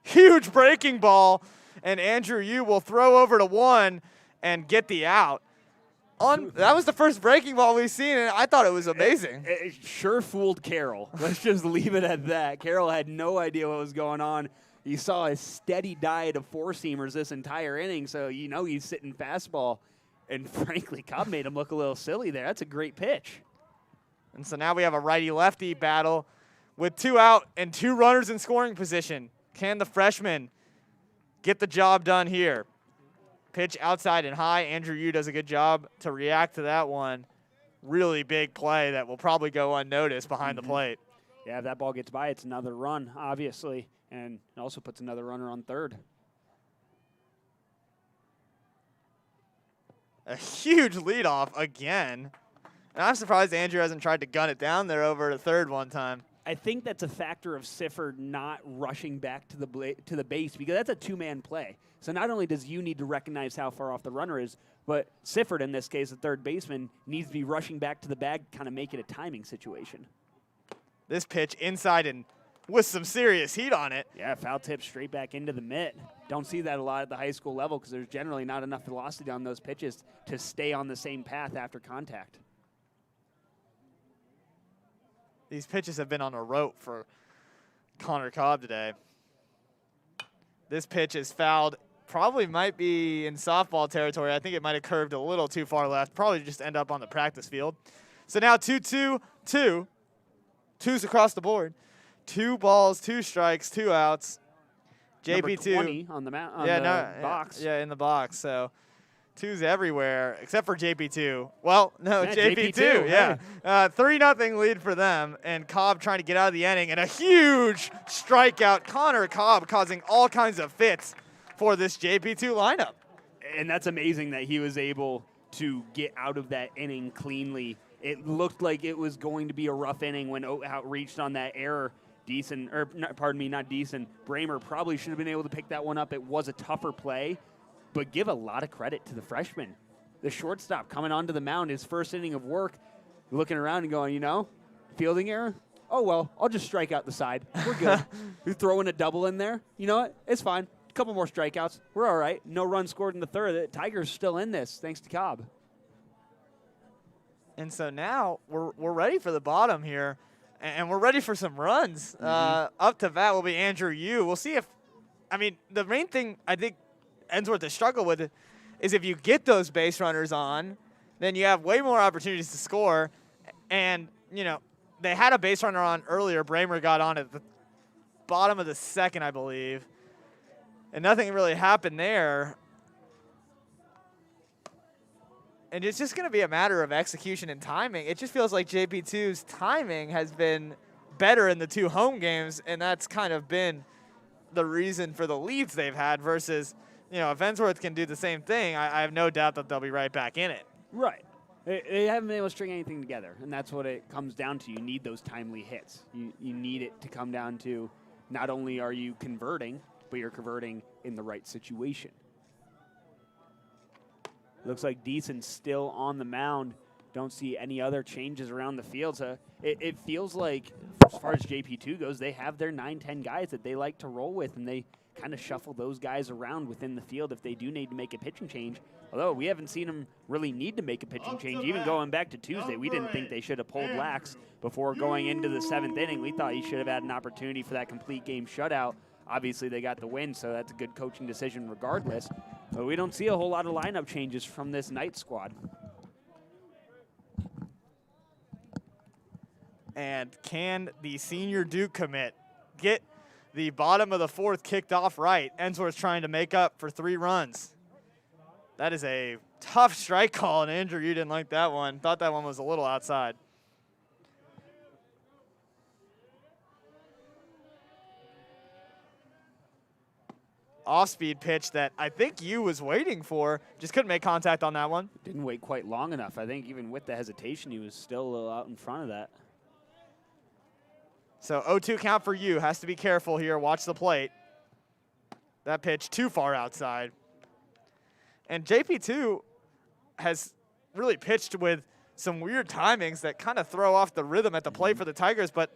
huge breaking ball, and Andrew Yu will throw over to one and get the out. That was the first breaking ball we've seen, and I thought it was amazing. It sure fooled Carroll. Let's just leave it at that. Carroll had no idea what was going on. You saw a steady diet of four-seamers this entire inning, so you know he's sitting fastball. And frankly, Cobb made him look a little silly there. That's a great pitch. And so now we have a righty-lefty battle with 2 out and 2 runners in scoring position. Can the freshman get the job done here? Pitch outside and high. Andrew Yu does a good job to react to that one. Really big play that will probably go unnoticed behind the plate. Yeah, if that ball gets by, it's another run, obviously, and it also puts another runner on third. A huge leadoff again. And I'm surprised Andrew hasn't tried to gun it down there over to third one time. I think that's a factor of Sifford not rushing back to the base because that's a two-man play. So not only does you need to recognize how far off the runner is, but Sifford, in this case, the third baseman, needs to be rushing back to the bag, kind of make it a timing situation. This pitch inside and with some serious heat on it. Yeah, foul tip straight back into the mitt. Don't see that a lot at the high school level because there's generally not enough velocity on those pitches to stay on the same path after contact. These pitches have been on a rope for Connor Cobb today. This pitch is fouled. Probably might be in softball territory. I think it might have curved a little too far left. Probably just end up on the practice field. So now 2-2-2. Twos across the board. 2 balls, 2 strikes, 2 outs. JPII 20 on the box. Yeah, in the box. So 2s everywhere except for JPII. Well, no, Yeah, JPII. Yeah, 3-0 lead for them, and Cobb trying to get out of the inning, and a huge strikeout. Connor Cobb causing all kinds of fits for this JPII lineup. And that's amazing that he was able to get out of that inning cleanly. It looked like it was going to be a rough inning when Oatout reached on that error. Bramer probably should have been able to pick that one up. It was a tougher play, but give a lot of credit to the freshman. The shortstop coming onto the mound, his first inning of work, looking around and going, fielding error? Oh, well, I'll just strike out the side. We're good. You're throwing a double in there. You know what? It's fine. A couple more strikeouts. We're all right. No run scored in the third. The Tigers still in this, thanks to Cobb. And so now we're ready for the bottom here, and we're ready for some runs. Up to bat will be Andrew Yu. We'll see if, the main thing I think Ensworth has struggled with is if you get those base runners on, then you have way more opportunities to score. And, they had a base runner on earlier. Bramer got on at the bottom of the second, I believe. And nothing really happened there. And it's just going to be a matter of execution and timing. It just feels like JP2's timing has been better in the 2 home games, and that's kind of been the reason for the leads they've had versus, if Ensworth can do the same thing, I have no doubt that they'll be right back in it. Right. They haven't been able to string anything together, and that's what it comes down to. You need those timely hits. You need it to come down to not only are you converting, but you're converting in the right situation. Looks like Deason's still on the mound. Don't see any other changes around the field. So it feels like, as far as JP2 goes, they have their 9-10 guys that they like to roll with, and they kind of shuffle those guys around within the field if they do need to make a pitching change. Although we haven't seen them really need to make a pitching change. Even going back to Tuesday, we didn't think they should have pulled Lax before going into the 7th inning. We thought he should have had an opportunity for that complete game shutout. Obviously, they got the win, so that's a good coaching decision regardless. But we don't see a whole lot of lineup changes from this night squad. And can the senior Duke commit get the bottom of the 4th kicked off right? Ensworth's trying to make up for 3 runs. That is a tough strike call, and Andrew, you didn't like that one. Thought that one was a little outside. Off-speed pitch that I think you was waiting for. Just couldn't make contact on that one. Didn't wait quite long enough. I think even with the hesitation, he was still a little out in front of that. So 0-2 count for you. Has to be careful here. Watch the plate. That pitch too far outside. And JP2 has really pitched with some weird timings that kind of throw off the rhythm at the plate for the Tigers. But,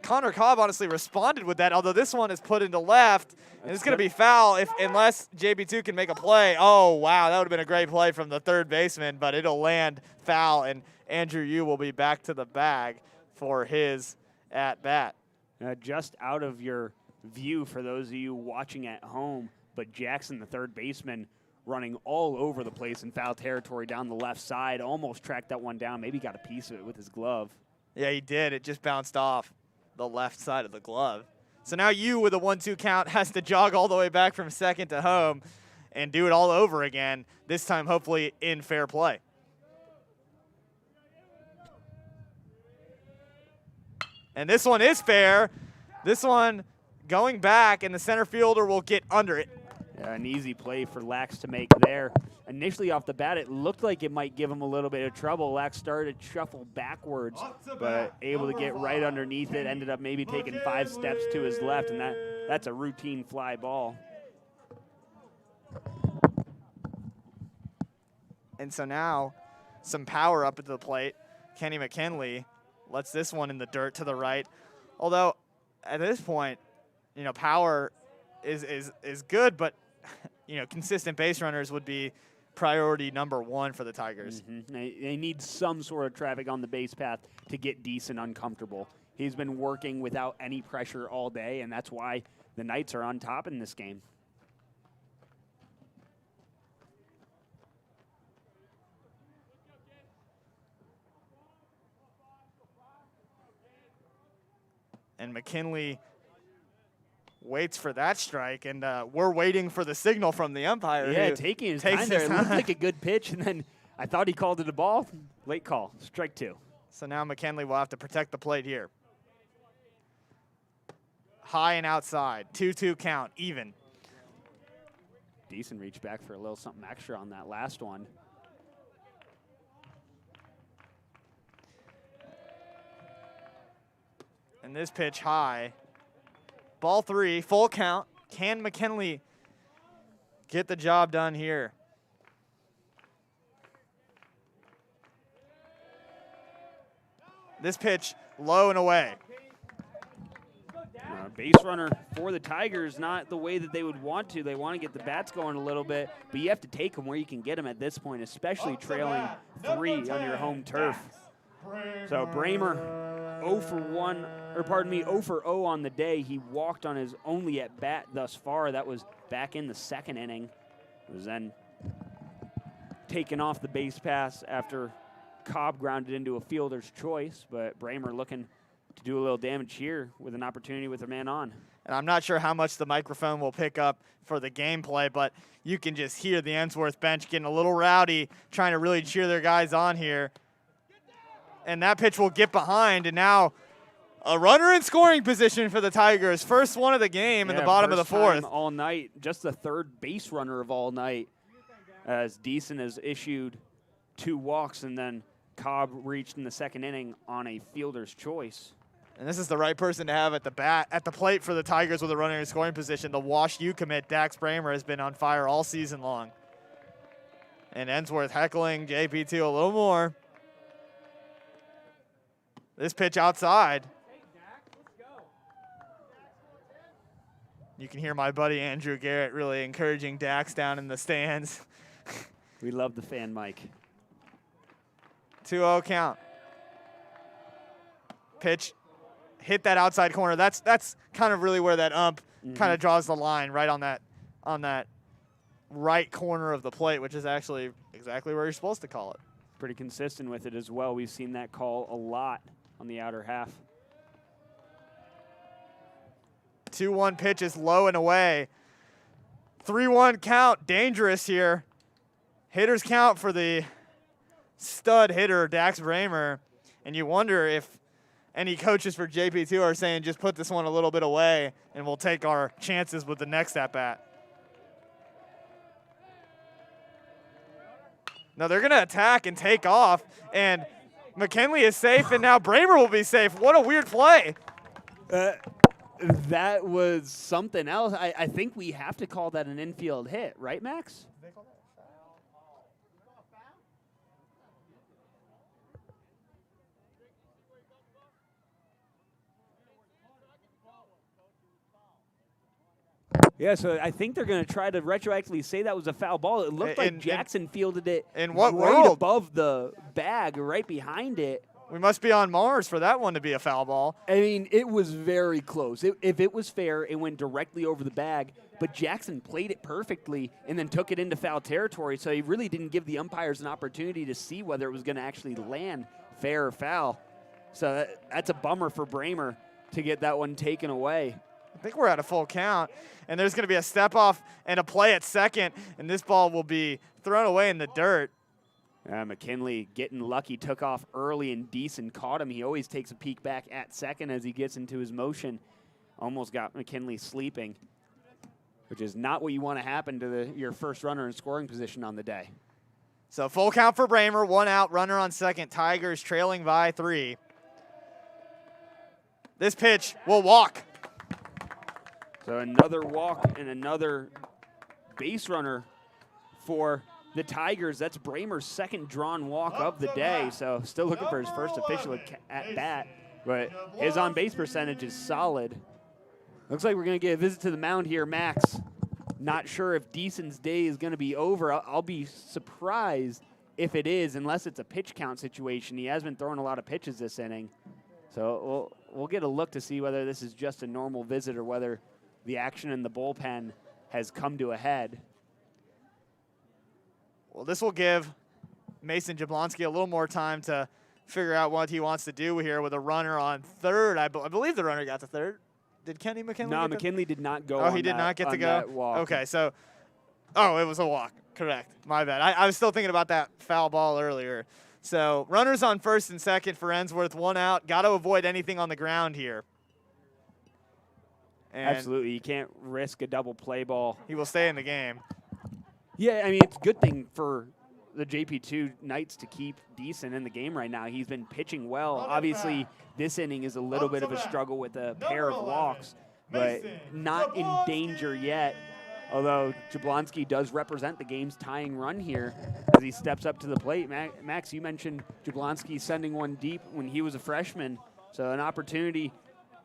Connor Cobb honestly responded with that, although this one is put into left, and it's going to be foul unless JP2 can make a play. Oh, wow, that would have been a great play from the third baseman, but it'll land foul, and Andrew Yu will be back to the bag for his at-bat. Just out of your view for those of you watching at home, but Jackson, the third baseman, running all over the place in foul territory down the left side, almost tracked that one down, maybe got a piece of it with his glove. Yeah, he did. It just bounced off the left side of the glove. So now Yu, with a 1-2 count, has to jog all the way back from second to home and do it all over again, this time hopefully in fair play. And this one is fair. This one going back, and the center fielder will get under it. Yeah, an easy play for Lax to make there. Initially off the bat, it looked like it might give him a little bit of trouble. Lax started to shuffle backwards, but able to get right underneath it. Ended up maybe taking 5 steps to his left, and that's a routine fly ball. And so now some power up at the plate. Kenny McKinley lets this one in the dirt to the right. Although at this point, you know, power is good, but you know, consistent base runners would be priority number 1 for the Tigers. They need some sort of traffic on the base path to get decent uncomfortable. He's been working without any pressure all day, and that's why the Knights are on top in this game. And McKinley waits for that strike, and we're waiting for the signal from the umpire. Yeah, taking his time there. It looked like a good pitch, and then I thought he called it a ball. Late call, strike 2. So now McKinley will have to protect the plate here. High and outside, 2-2 count, even. Decent reach back for a little something extra on that last one. And this pitch high. Ball 3, full count. Can McKinley get the job done here? This pitch low and away. Base runner for the Tigers, not the way that they would want to. They want to get the bats going a little bit, but you have to take them where you can get them at this point, especially trailing 3 on your home turf. So Bramer 0 for 1, or pardon me, 0 for 0 on the day. He walked on his only at bat thus far. That was back in the second inning. It was then taken off the base pass after Cobb grounded into a fielder's choice, but Bramer looking to do a little damage here with an opportunity with a man on. And I'm not sure how much the microphone will pick up for the gameplay, but you can just hear the Ensworth bench getting a little rowdy, trying to really cheer their guys on here. And that pitch will get behind, and now a runner in scoring position for the Tigers. First one of the game in the bottom of the 4th. All night, just the third base runner of all night, as Deason has issued 2 walks, and then Cobb reached in the second inning on a fielder's choice. And this is the right person to have at the plate for the Tigers with a runner in scoring position. The Wash U commit, Dax Bramer, has been on fire all season long. And Ensworth heckling JP2 a little more. This pitch outside. You can hear my buddy Andrew Garrett really encouraging Dax down in the stands. We love the fan mic. 2-0 count. Pitch hit that outside corner. That's kind of really where that ump kind of draws the line, right on that right corner of the plate, which is actually exactly where you're supposed to call it. Pretty consistent with it as well. We've seen that call a lot on the outer half. 2-1 pitch is low and away. 3-1 count, dangerous here. Hitters count for the stud hitter, Dax Bramer. And you wonder if any coaches for JP2 are saying just put this one a little bit away and we'll take our chances with the next at-bat. No, they're going to attack and take off, and McKinley is safe, and now Bramer will be safe. What a weird play. That was something else. I think we have to call that an infield hit, right, Max? Yeah, so I think they're going to try to retroactively say that was a foul ball. It looked like Jackson fielded it in what right world? above the bag, right behind it. We must be on Mars for that one to be a foul ball. I mean, it was very close. If it was fair, it went directly over the bag, but Jackson played it perfectly and then took it into foul territory, so he really didn't give the umpires an opportunity to see whether it was going to actually land fair or foul. So that's a bummer for Bramer to get that one taken away. I think we're at a full count, and there's going to be a step off and a play at second, and this ball will be thrown away in the dirt. McKinley getting lucky, took off early, and Deason caught him. He always takes a peek back at second as he gets into his motion. Almost got McKinley sleeping, which is not what you want to happen to your first runner in scoring position on the day. So full count for Bramer, 1 out, runner on second. Tigers trailing by 3. This pitch will walk. So another walk and another base runner for the Tigers. That's Bramer's second drawn walk of the day. So still looking for his first official at bat, but his on-base percentage is solid. Looks like we're going to get a visit to the mound here, Max. Not sure if Deason's day is going to be over. I'll be surprised if it is, unless it's a pitch count situation. He has been throwing a lot of pitches this inning. So we'll get a look to see whether this is just a normal visit or whether the action in the bullpen has come to a head. Well, this will give Mason Jablonski a little more time to figure out what he wants to do here with a runner on third. I believe the runner got to third. Did Kenny McKinley? No, McKinley did not go. Oh, he did not get to go? Walk. Okay, so, oh, it was a walk. Correct. My bad. I was still thinking about that foul ball earlier. So, runners on first and second for Ensworth, 1 out. Got to avoid anything on the ground here. And absolutely. You can't risk a double play ball. he will stay in the game. Yeah, I mean, it's a good thing for the JP2 Knights to keep Deason in the game right now. He's been pitching well. Obviously, this inning is a little bit of a struggle with a pair of walks, but not in danger yet. Although Jablonski does represent the game's tying run here as he steps up to the plate. Max, you mentioned Jablonski sending one deep when he was a freshman. So an opportunity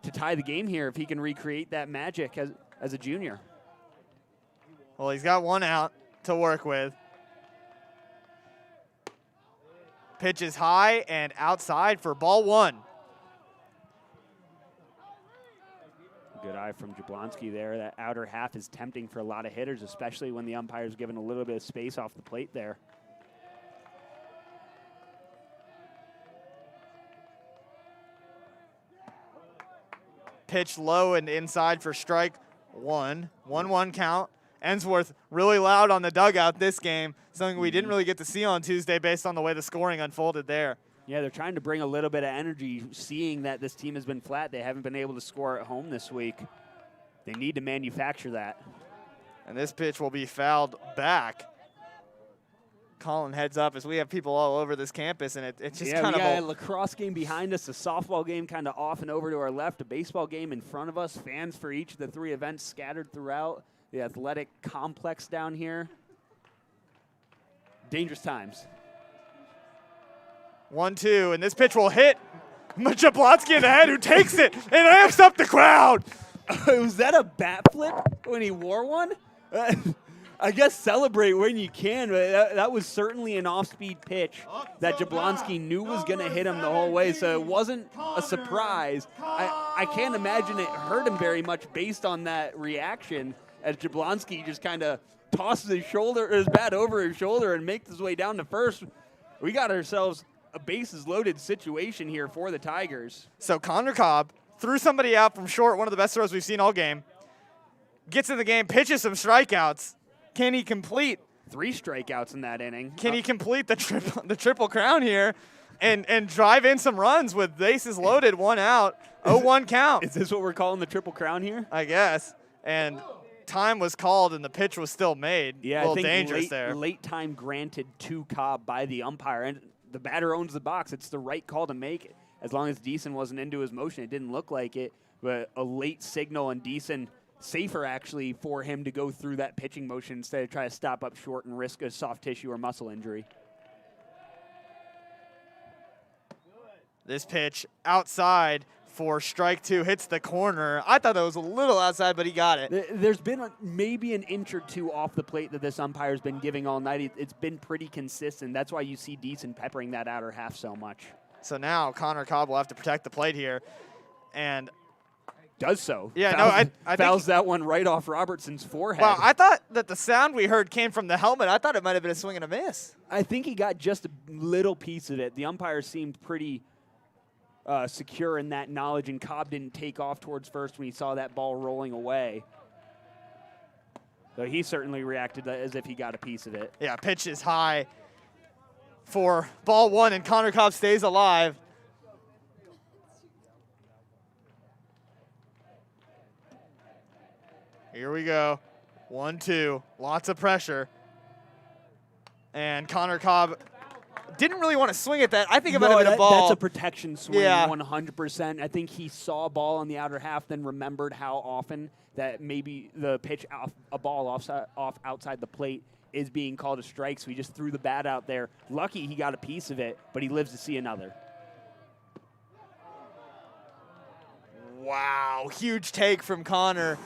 to tie the game here if he can recreate that magic as a junior. Well, he's got 1 out to work with. Pitch is high and outside for ball 1. Good eye from Jablonski there. That outer half is tempting for a lot of hitters, especially when the umpire's given a little bit of space off the plate there. Pitch low and inside for strike 1. 1-1 count. Ensworth really loud on the dugout this game, something we didn't really get to see on Tuesday based on the way the scoring unfolded there. Yeah, they're trying to bring a little bit of energy, seeing that this team has been flat. They haven't been able to score at home this week. They need to manufacture that. And this pitch will be fouled back. Colin heads up as we have people all over this campus, and it's just kind we of got a lacrosse game behind us, a softball game kind of off and over to our left, a baseball game in front of us, fans for each of the 3 events scattered throughout the athletic complex down here. Dangerous times. 1-2, and this pitch will hit Jablonski in the head, who takes it and amps up the crowd. Was that a bat flip when he wore one? I guess celebrate when you can, but that was certainly an off-speed pitch that Jablonski knew was going to hit him the whole way, so it wasn't a surprise. I can't imagine it hurt him very much based on that reaction, as Jablonski just kind of tosses his bat over his shoulder and makes his way down to first. We got ourselves a bases-loaded situation here for the Tigers. So Connor Cobb threw somebody out from short, one of the best throws we've seen all game. Gets in the game, pitches some strikeouts. Can he complete 3 strikeouts in that inning? Can he complete the triple crown here and drive in some runs with bases loaded, 1 out, 0-1 count? Is this what we're calling the triple crown here? I guess. And time was called and the pitch was still made. Yeah, a little I think dangerous there. Late time granted to Cobb by the umpire, and the batter owns the box. It's the right call to make. As long as Deason wasn't into his motion, it didn't look like it, but a late signal, and Deason safer actually for him to go through that pitching motion instead of try to stop up short and risk a soft tissue or muscle injury. This pitch outside for strike 2. Hits the corner. I thought that was a little outside, but he got it. There's been maybe an inch or two off the plate that this umpire's been giving all night. It's been pretty consistent. That's why you see Deason peppering that outer half so much. So now Connor Cobb will have to protect the plate here. And does so. Yeah, fouls, I fouls think that one right off Robertson's forehead. Well, I thought that the sound we heard came from the helmet. I thought it might have been a swing and a miss. I think he got just a little piece of it. The umpire seemed pretty secure in that knowledge, and Cobb didn't take off towards first when he saw that ball rolling away. So he certainly reacted as if he got a piece of it. Yeah, pitch is high for ball 1, and Connor Cobb stays alive. Here we go. 1-2. Lots of pressure. And Connor Cobb didn't really want to swing at that. I think it might have been a ball. That's a protection swing, yeah. 100%. I think he saw a ball on the outer half, then remembered how often that maybe the pitch off a ball off outside the plate is being called a strike, so he just threw the bat out there. Lucky he got a piece of it, but he lives to see another. Wow, huge take from Connor.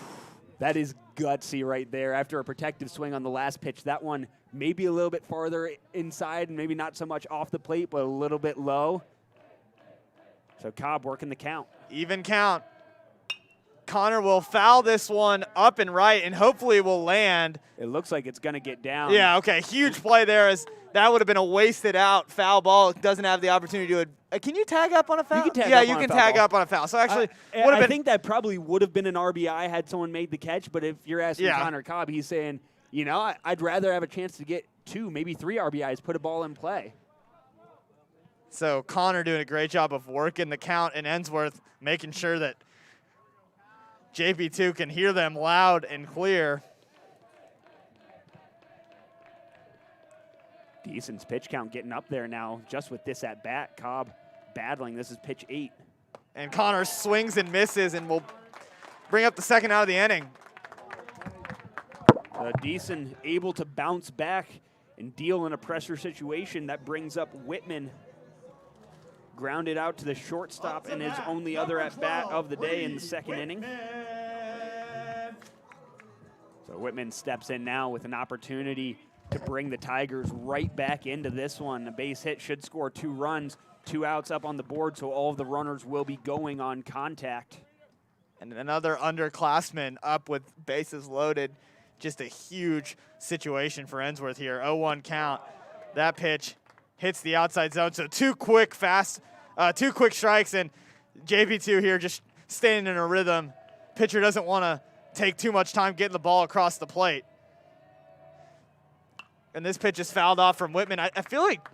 That is gutsy right there. After a protective swing on the last pitch, that one maybe a little bit farther inside and maybe not so much off the plate, but a little bit low. So Cobb working the count. Even count. Connor will foul this one up and right, and hopefully will land. It looks like it's going to get down. Yeah, okay, huge play there. As that would have been a wasted out foul ball. It doesn't have the opportunity to do it. Can you tag up on a foul? You can tag yeah, up you on can a foul tag ball. up on a foul. So actually, I think that probably would have been an RBI had someone made the catch, but if you're asking Connor Cobb, he's saying, you know, I'd rather have a chance to get 2, maybe 3 RBIs, put a ball in play. So Connor doing a great job of working the count, and Ensworth making sure that JP2 can hear them loud and clear. Deason's pitch count getting up there now just with this at bat. Cobb battling. This is pitch 8. And Connor swings and misses and will bring up the second out of the inning. Deason able to bounce back and deal in a pressure situation. That brings up Whitman. Grounded out to the shortstop and his only other at bat of the day in the second inning. So Whitman steps in now with an opportunity to bring the Tigers right back into this one. A base hit should score 2 runs, 2 outs up on the board, so all of the runners will be going on contact. And another underclassman up with bases loaded. Just a huge situation for Ensworth here. 0-1 count. That pitch hits the outside zone. So 2 quick strikes, and JP2 here just staying in a rhythm. Pitcher doesn't want to take too much time getting the ball across the plate. And this pitch is fouled off from Whitman. I feel like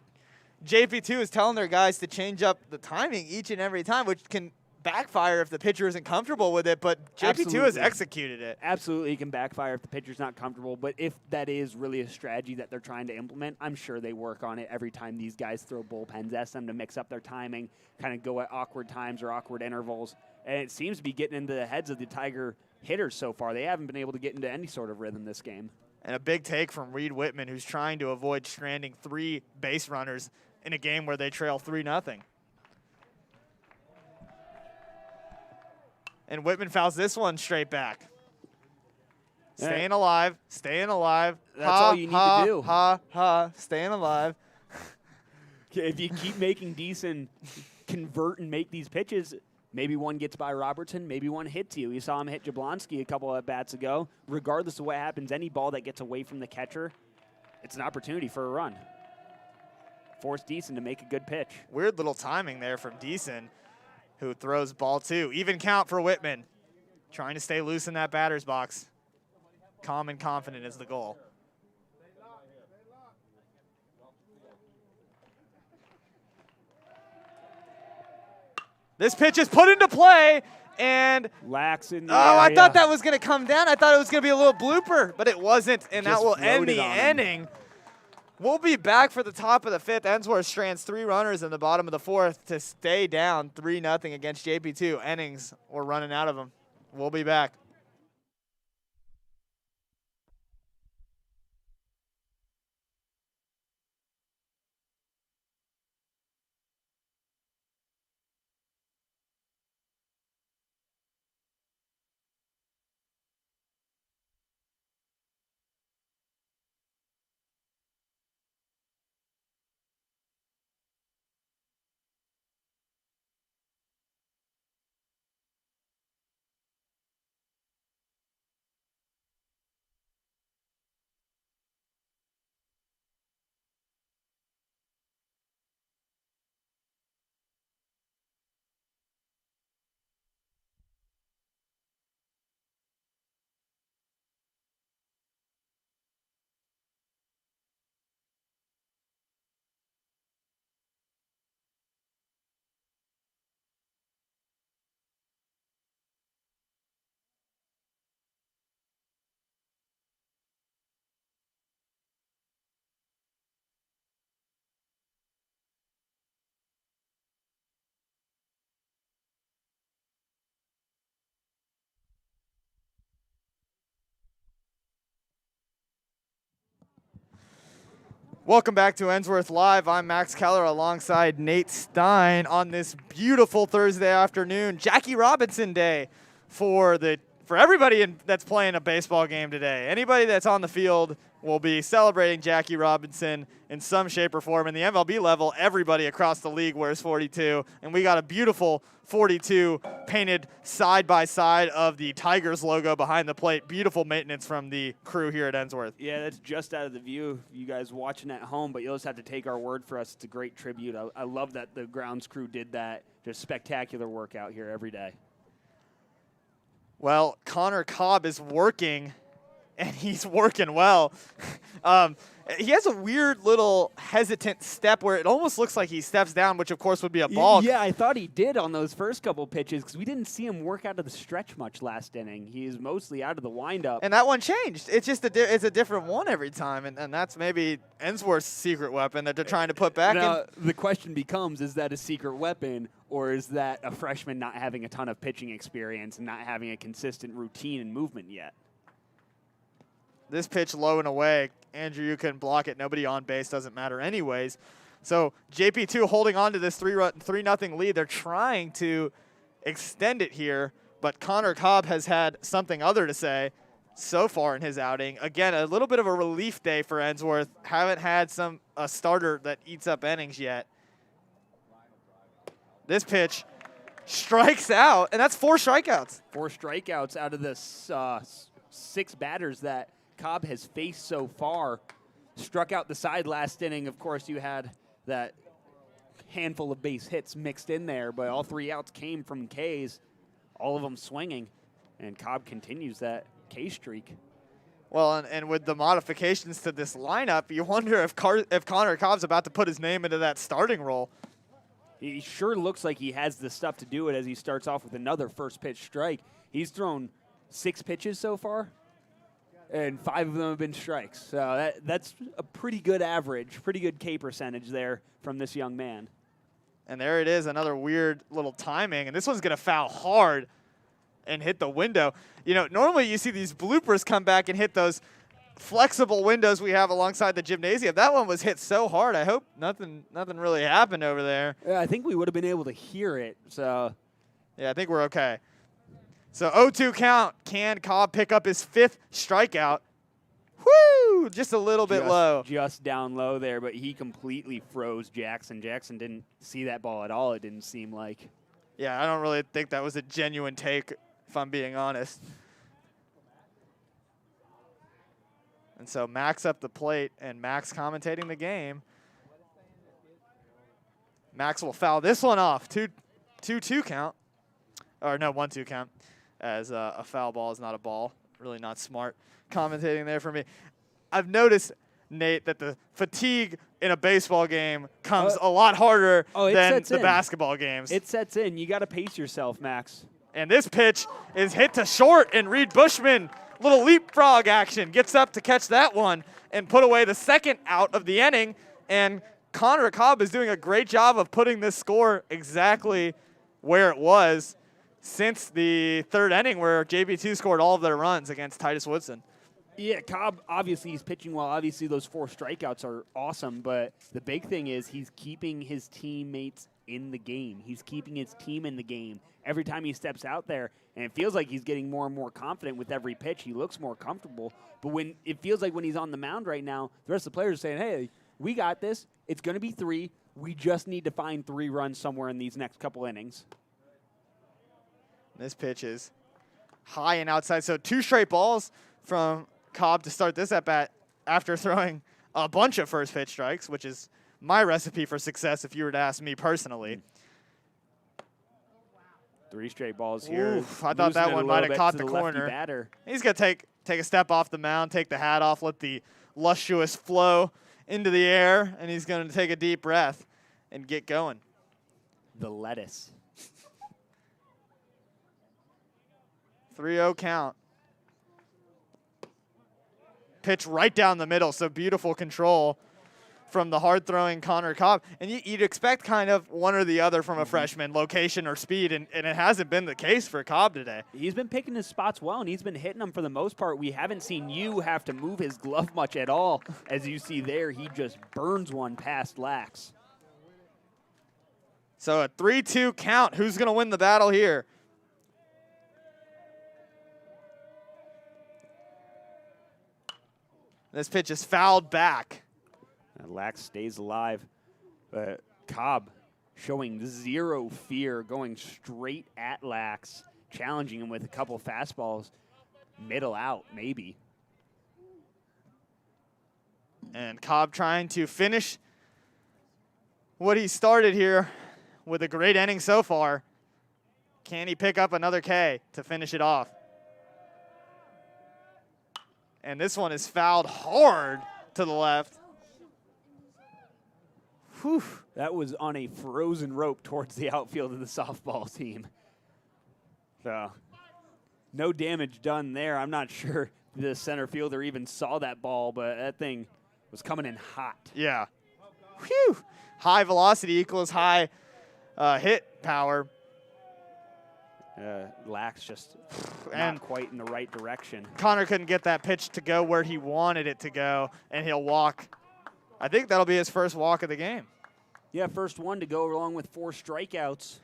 JP2 is telling their guys to change up the timing each and every time, which can backfire if the pitcher isn't comfortable with it, but JP2 has executed it. Absolutely, it can backfire if the pitcher's not comfortable, but if that is really a strategy that they're trying to implement, I'm sure they work on it every time these guys throw bullpens. Ask them to mix up their timing, kind of go at awkward times or awkward intervals, and it seems to be getting into the heads of the Tiger hitters so far. They haven't been able to get into any sort of rhythm this game. And a big take from Reed Whitman, who's trying to avoid stranding 3 base runners in a game where they trail 3-0. And Whitman fouls this one straight back. Staying alive, staying alive. That's all you need to do. Staying alive. If you keep making Deason convert and make these pitches, maybe one gets by Robertson, maybe one hits you. You saw him hit Jablonski a couple of at-bats ago. Regardless of what happens, any ball that gets away from the catcher, it's an opportunity for a run. Force Deason to make a good pitch. Weird little timing there from Deason, who throws ball 2. Even count for Whitman. Trying to stay loose in that batter's box. Calm and confident is the goal. This pitch is put into play, and lax in the I thought that was going to come down. I thought it was going to be a little blooper, but it wasn't, and Just that will end the floated on inning. We'll be back for the top of the 5th. Ensworth strands 3 runners in the bottom of the 4th to stay down 3-0 against JP2. Innings, we're running out of them. We'll be back. Welcome back to Ensworth Live. I'm Max Keller alongside Nate Stein on this beautiful Thursday afternoon, Jackie Robinson Day for everybody that's playing a baseball game today. Anybody that's on the field will be celebrating Jackie Robinson in some shape or form. In the MLB level, everybody across the league wears 42, and we got a beautiful 42 painted side by side of the Tigers logo behind the plate. Beautiful maintenance from the crew here at Ensworth. Yeah, that's just out of the view, you guys watching at home, but you'll just have to take our word for us. It's a great tribute. I love that the grounds crew did that. Just spectacular work out here every day. Well, Connor Cobb is working, and he's working well. He has a weird little hesitant step where it almost looks like he steps down, which of course would be a ball. Yeah, I thought he did on those first couple pitches because we didn't see him work out of the stretch much last inning. He is mostly out of the windup. And that one changed. It's just it's a different one every time, and that's maybe Ensworth's secret weapon that they're trying to put back now, in. the question becomes, is that a secret weapon, or is that a freshman not having a ton of pitching experience and not having a consistent routine and movement yet? This pitch low and away. Andrew, you couldn't block it. Nobody on base. Doesn't matter anyways. So JP2 holding on to this 3-0 lead. They're trying to extend it here, but Connor Cobb has had something other to say so far in his outing. Again, a little bit of a relief day for Ensworth. Haven't had a starter that eats up innings yet. This pitch strikes out, and that's 4 strikeouts. 4 strikeouts out of the 6 batters that Cobb has faced so far. Struck out the side last inning. Of course, you had that handful of base hits mixed in there, but all 3 outs came from Ks, all of them swinging, and Cobb continues that K streak. Well, and with the modifications to this lineup, you wonder if Connor Cobb's about to put his name into that starting role. He sure looks like he has the stuff to do it as he starts off with another first pitch strike. He's thrown 6 pitches so far, and 5 of them have been strikes. So that's a pretty good average, pretty good K percentage there from this young man. And there it is, another weird little timing. And this one's going to foul hard and hit the window. You know, normally you see these bloopers come back and hit those flexible windows we have alongside the gymnasium. That one was hit so hard. I hope nothing really happened over there. Yeah, I think we would have been able to hear it. So yeah, I think we're okay. So 0-2 count. Can Cobb pick up his 5th strikeout? Woo! Just a little bit low. Just down low there, but he completely froze Jackson. Jackson didn't see that ball at all, it didn't seem like. Yeah, I don't really think that was a genuine take, if I'm being honest. And so Max up the plate, and Max commentating the game. Max will foul this one off. 2-2 count. Or no, 1-2 count. As a foul ball is not a ball. Really not smart commentating there for me. I've noticed, Nate, that the fatigue in a baseball game comes a lot harder than the basketball games. It sets in. You got to pace yourself, Max. And this pitch is hit to short, and Reed Bushman, little leapfrog action, gets up to catch that one and put away the 2nd out of the inning. And Connor Cobb is doing a great job of putting this score exactly where it was since the 3rd inning, where JP2 scored all of their runs against Titus Woodson. Yeah, Cobb, obviously he's pitching well. Obviously those 4 strikeouts are awesome, but the big thing is he's keeping his teammates in the game. He's keeping his team in the game every time he steps out there, and it feels like he's getting more and more confident with every pitch. He looks more comfortable, but when it feels like when he's on the mound right now, the rest of the players are saying, hey, we got this. It's going to be 3. We just need to find 3 runs somewhere in these next couple innings. This pitch is high and outside. So 2 straight balls from Cobb to start this at-bat after throwing a bunch of first pitch strikes, which is my recipe for success if you were to ask me personally. 3 straight balls here. Oof, I thought that one might have caught the corner. Batter. He's going to take a step off the mound, take the hat off, let the luscious flow into the air, and he's going to take a deep breath and get going. The lettuce. 3-0 count. Pitch right down the middle, so beautiful control from the hard-throwing Connor Cobb. And you'd expect kind of one or the other from a freshman, location or speed, and it hasn't been the case for Cobb today. He's been picking his spots well, and he's been hitting them for the most part. We haven't seen you have to move his glove much at all. As you see there, he just burns one past Lax. So a 3-2 count. Who's going to win the battle here? This pitch is fouled back. And Lax stays alive. Cobb showing zero fear, going straight at Lax, challenging him with a couple fastballs. Middle out, maybe. And Cobb trying to finish what he started here with a great inning so far. Can he pick up another K to finish it off? And this one is fouled hard to the left. Whew. That was on a frozen rope towards the outfield of the softball team. So, no damage done there. I'm not sure the center fielder even saw that ball, but that thing was coming in hot. Yeah. Whew. High velocity equals high hit power. Lax just And not quite in the right direction. Connor couldn't get that pitch to go where he wanted it to go, and he'll walk. I think that'll be his first walk of the game. Yeah, first one to go along with 4 strikeouts.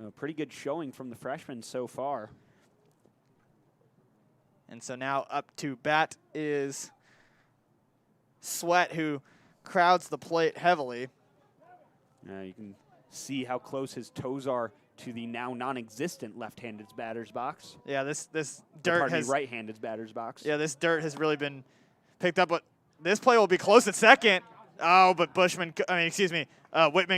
A pretty good showing from the freshman so far. And so now up to bat is Sweat, who crowds the plate heavily. You can see how close his toes are to the now non-existent left-handed batter's box. Yeah, this dirt has right-handed batter's box. Yeah, this dirt has really been picked up. But this play will be close at second. Oh, but Whitman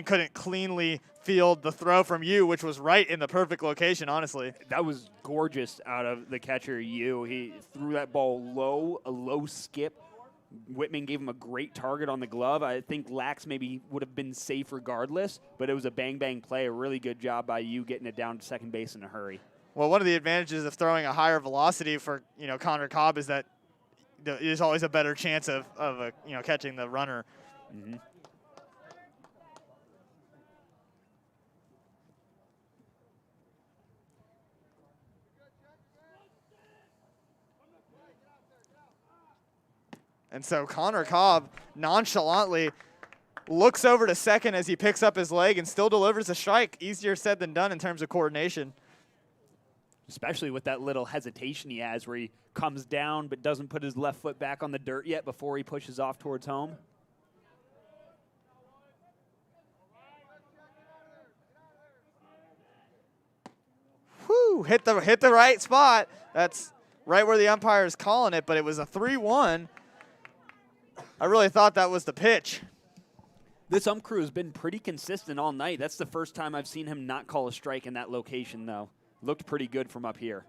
couldn't cleanly field the throw from you, which was right in the perfect location, honestly. That was gorgeous out of the catcher, Yu. He threw that ball low, a low skip. Whitman gave him a great target on the glove. I think Lax maybe would have been safe regardless, but it was a bang-bang play, a really good job by you getting it down to second base in a hurry. Well, one of the advantages of throwing a higher velocity for Connor Cobb is that there's always a better chance of catching the runner. Mm-hmm. And so Connor Cobb nonchalantly looks over to second as he picks up his leg and still delivers a strike. Easier said than done in terms of coordination. Especially with that little hesitation he has where he comes down but doesn't put his left foot back on the dirt yet before he pushes off towards home. Whew, hit the right spot. That's right where the umpire is calling it, but it was a 3-1. I really thought that was the pitch. This ump crew has been pretty consistent all night. That's the first time I've seen him not call a strike in that location, though. Looked pretty good from up here.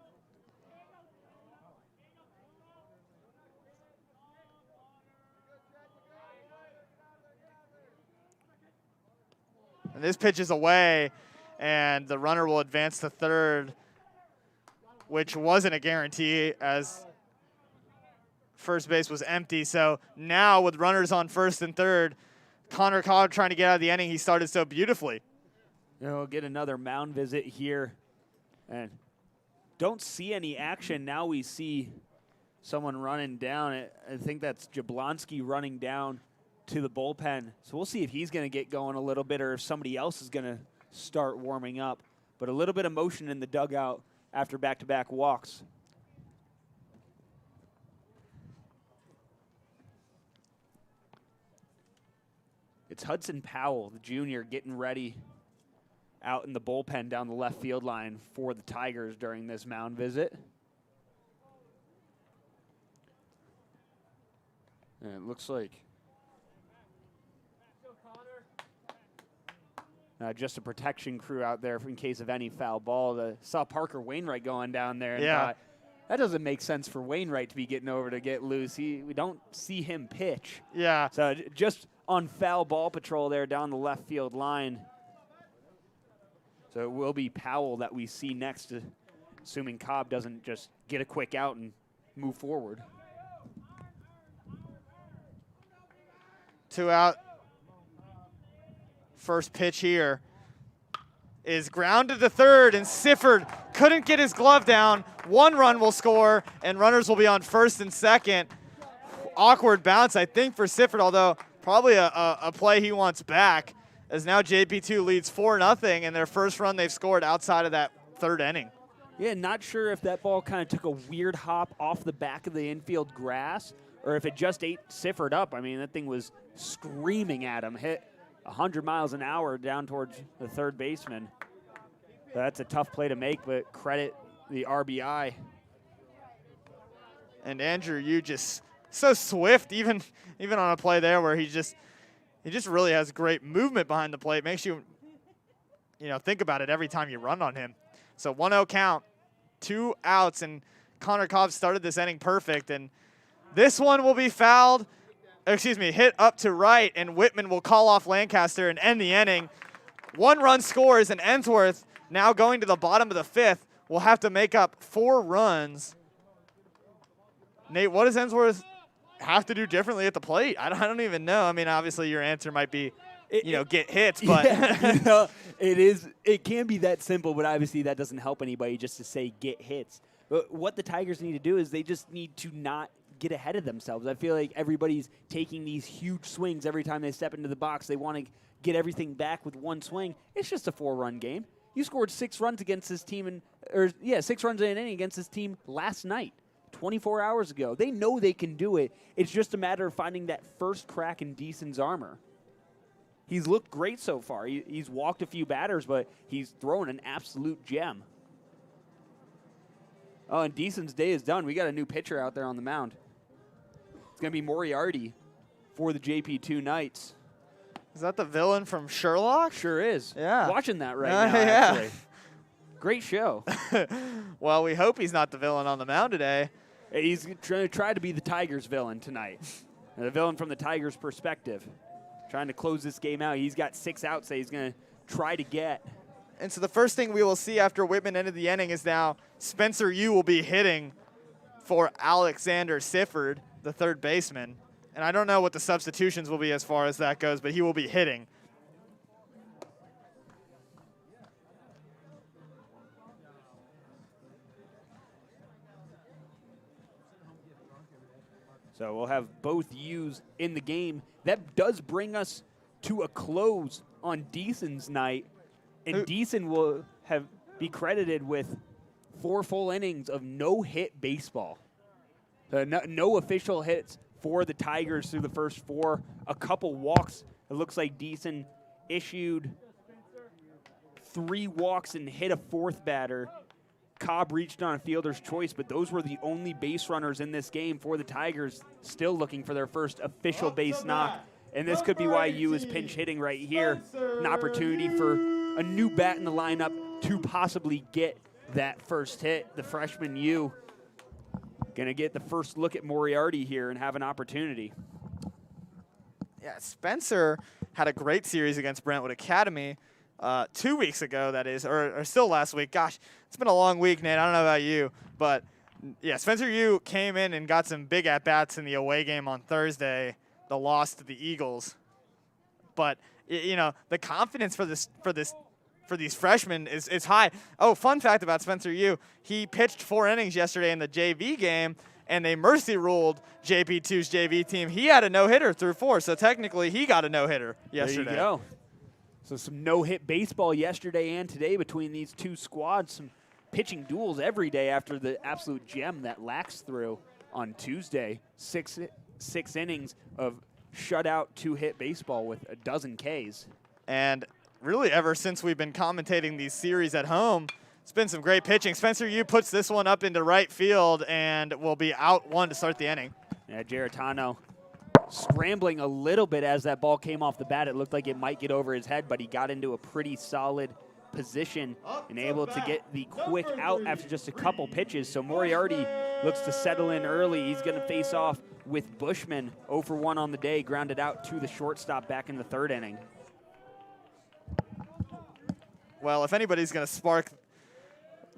And this pitch is away, and the runner will advance to third, which wasn't a guarantee as first base was empty. So now with runners on first and third, Connor Cobb trying to get out of the inning he started so beautifully. We'll get another mound visit here. And don't see any action. Now we see someone running down. I think that's Jablonski running down to the bullpen. So we'll see if he's going to get going a little bit or if somebody else is going to start warming up. But a little bit of motion in the dugout after back-to-back walks. It's Hudson Powell, the junior, getting ready out in the bullpen down the left field line for the Tigers during this mound visit. And it looks like just a protection crew out there in case of any foul ball. Saw Parker Wainwright going down there and thought, that doesn't make sense for Wainwright to be getting over to get loose. We don't see him pitch. Yeah. So just on foul ball patrol there down the left field line. So it will be Powell that we see next, assuming Cobb doesn't just get a quick out and move forward. 2 out. First pitch here is grounded to third, and Sifford couldn't get his glove down. 1 run will score, and runners will be on first and second. Awkward bounce, I think, for Sifford, although probably a play he wants back, as now JP2 leads 4-0 in their first run they've scored outside of that third inning. Yeah, not sure if that ball kind of took a weird hop off the back of the infield grass or if it just ate Sifford up. I mean, that thing was screaming at him, hit 100 miles an hour down towards the third baseman. That's a tough play to make, but credit the RBI. And Andrew, you just so swift, even on a play there where he just really has great movement behind the plate. Makes you think about it every time you run on him. So 1-0 count, 2 outs, and Connor Cobb started this inning perfect. And this one will be fouled, hit up to right, and Whitman will call off Lancaster and end the inning. 1 run scores, and Ensworth, now going to the bottom of the 5th, will have to make up 4 runs. Nate, what does Ensworth have to do differently at the plate? I don't even know. I mean, obviously your answer might be, get hits, but yeah, it can be that simple, but obviously that doesn't help anybody just to say get hits. But what the Tigers need to do is they just need to not get ahead of themselves. I feel like everybody's taking these huge swings every time they step into the box. They want to get everything back with 1 swing. It's just a 4-run game. You scored 6 runs against this team 6 runs in an inning against this team last night, 24 hours ago. They know they can do it. It's just a matter of finding that first crack in Deason's armor. He's looked great so far. He's walked a few batters, but he's thrown an absolute gem. Oh, and Deason's day is done. We got a new pitcher out there on the mound. It's going to be Moriarty for the JP2 Knights. Is that the villain from Sherlock? Sure is. Yeah. Watching that right now, yeah. actually. Great show. Well, we hope he's not the villain on the mound today. He's trying to try to be the Tigers villain tonight. The villain from the Tigers' perspective. Trying to close this game out. He's got 6 outs that he's going to try to get. And so the first thing we will see after Whitman ended the inning is now Spencer Yu will be hitting for Alexander Sifford, the third baseman. And I don't know what the substitutions will be as far as that goes, but he will be hitting. So we'll have both U's in the game. That does bring us to a close on Deason's night. And Deason will be credited with 4 full innings of no-hit baseball. No official hits for the Tigers through the first 4. A couple walks. It looks like Deason issued 3 walks and hit a 4th batter. Cobb reached on a fielder's choice, but those were the only base runners in this game for the Tigers, still looking for their first official base knock. And this could be why U is pinch hitting right here. An opportunity for a new bat in the lineup to possibly get that first hit. The freshman U going to get the first look at Moriarty here and have an opportunity. Yeah, Spencer had a great series against Brentwood Academy 2 weeks ago, that is, or still last week. Gosh, it's been a long week, Nate. I don't know about you, but yeah, Spencer Yu came in and got some big at-bats in the away game on Thursday, the loss to the Eagles. But the confidence for these freshmen is high. Oh, fun fact about Spencer Yu: he pitched 4 innings yesterday in the JV game, and they mercy ruled JP2's JV team. He had a no-hitter through 4, so technically he got a no-hitter yesterday. There you go. So some no-hit baseball yesterday and today between these 2 squads. Some pitching duels every day after the absolute gem that Lax threw on Tuesday. Six innings of shutout 2-hit baseball with a dozen Ks. And really ever since we've been commentating these series at home, it's been some great pitching. Spencer Yu puts this one up into right field and will be out 1 to start the inning. Yeah, Geritano scrambling a little bit as that ball came off the bat. It looked like it might get over his head, but he got into a pretty solid position and able to get the quick out after just a couple pitches. So Moriarty looks to settle in early. He's going to face off with Bushman. 0 for 1 on the day, grounded out to the shortstop back in the 3rd inning. Well, if anybody's going to spark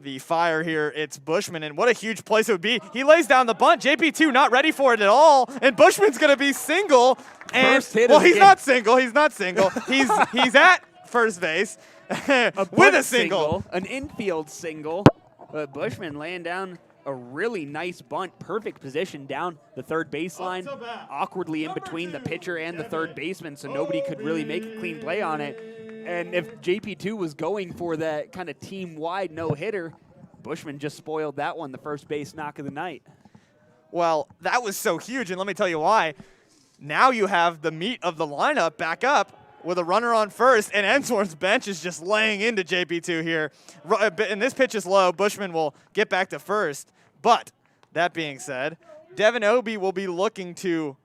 the fire here, it's Bushman, and what a huge place it would be. He lays down the bunt. JP2 not ready for it at all, and Bushman's going to be single. And, well, he's not single. He's not single. He's at first base with a single. An infield single. But Bushman laying down a really nice bunt, perfect position down the third baseline, awkwardly in between the pitcher and the third baseman, so nobody could really make a clean play on it. And if JP2 was going for that kind of team-wide no-hitter, Bushman just spoiled that one, the first base knock of the night. Well, that was so huge, and let me tell you why. Now you have the meat of the lineup back up with a runner on first, and Ensworth's bench is just laying into JP2 here. And this pitch is low. Bushman will get back to first. But that being said, Devin Obie will be looking to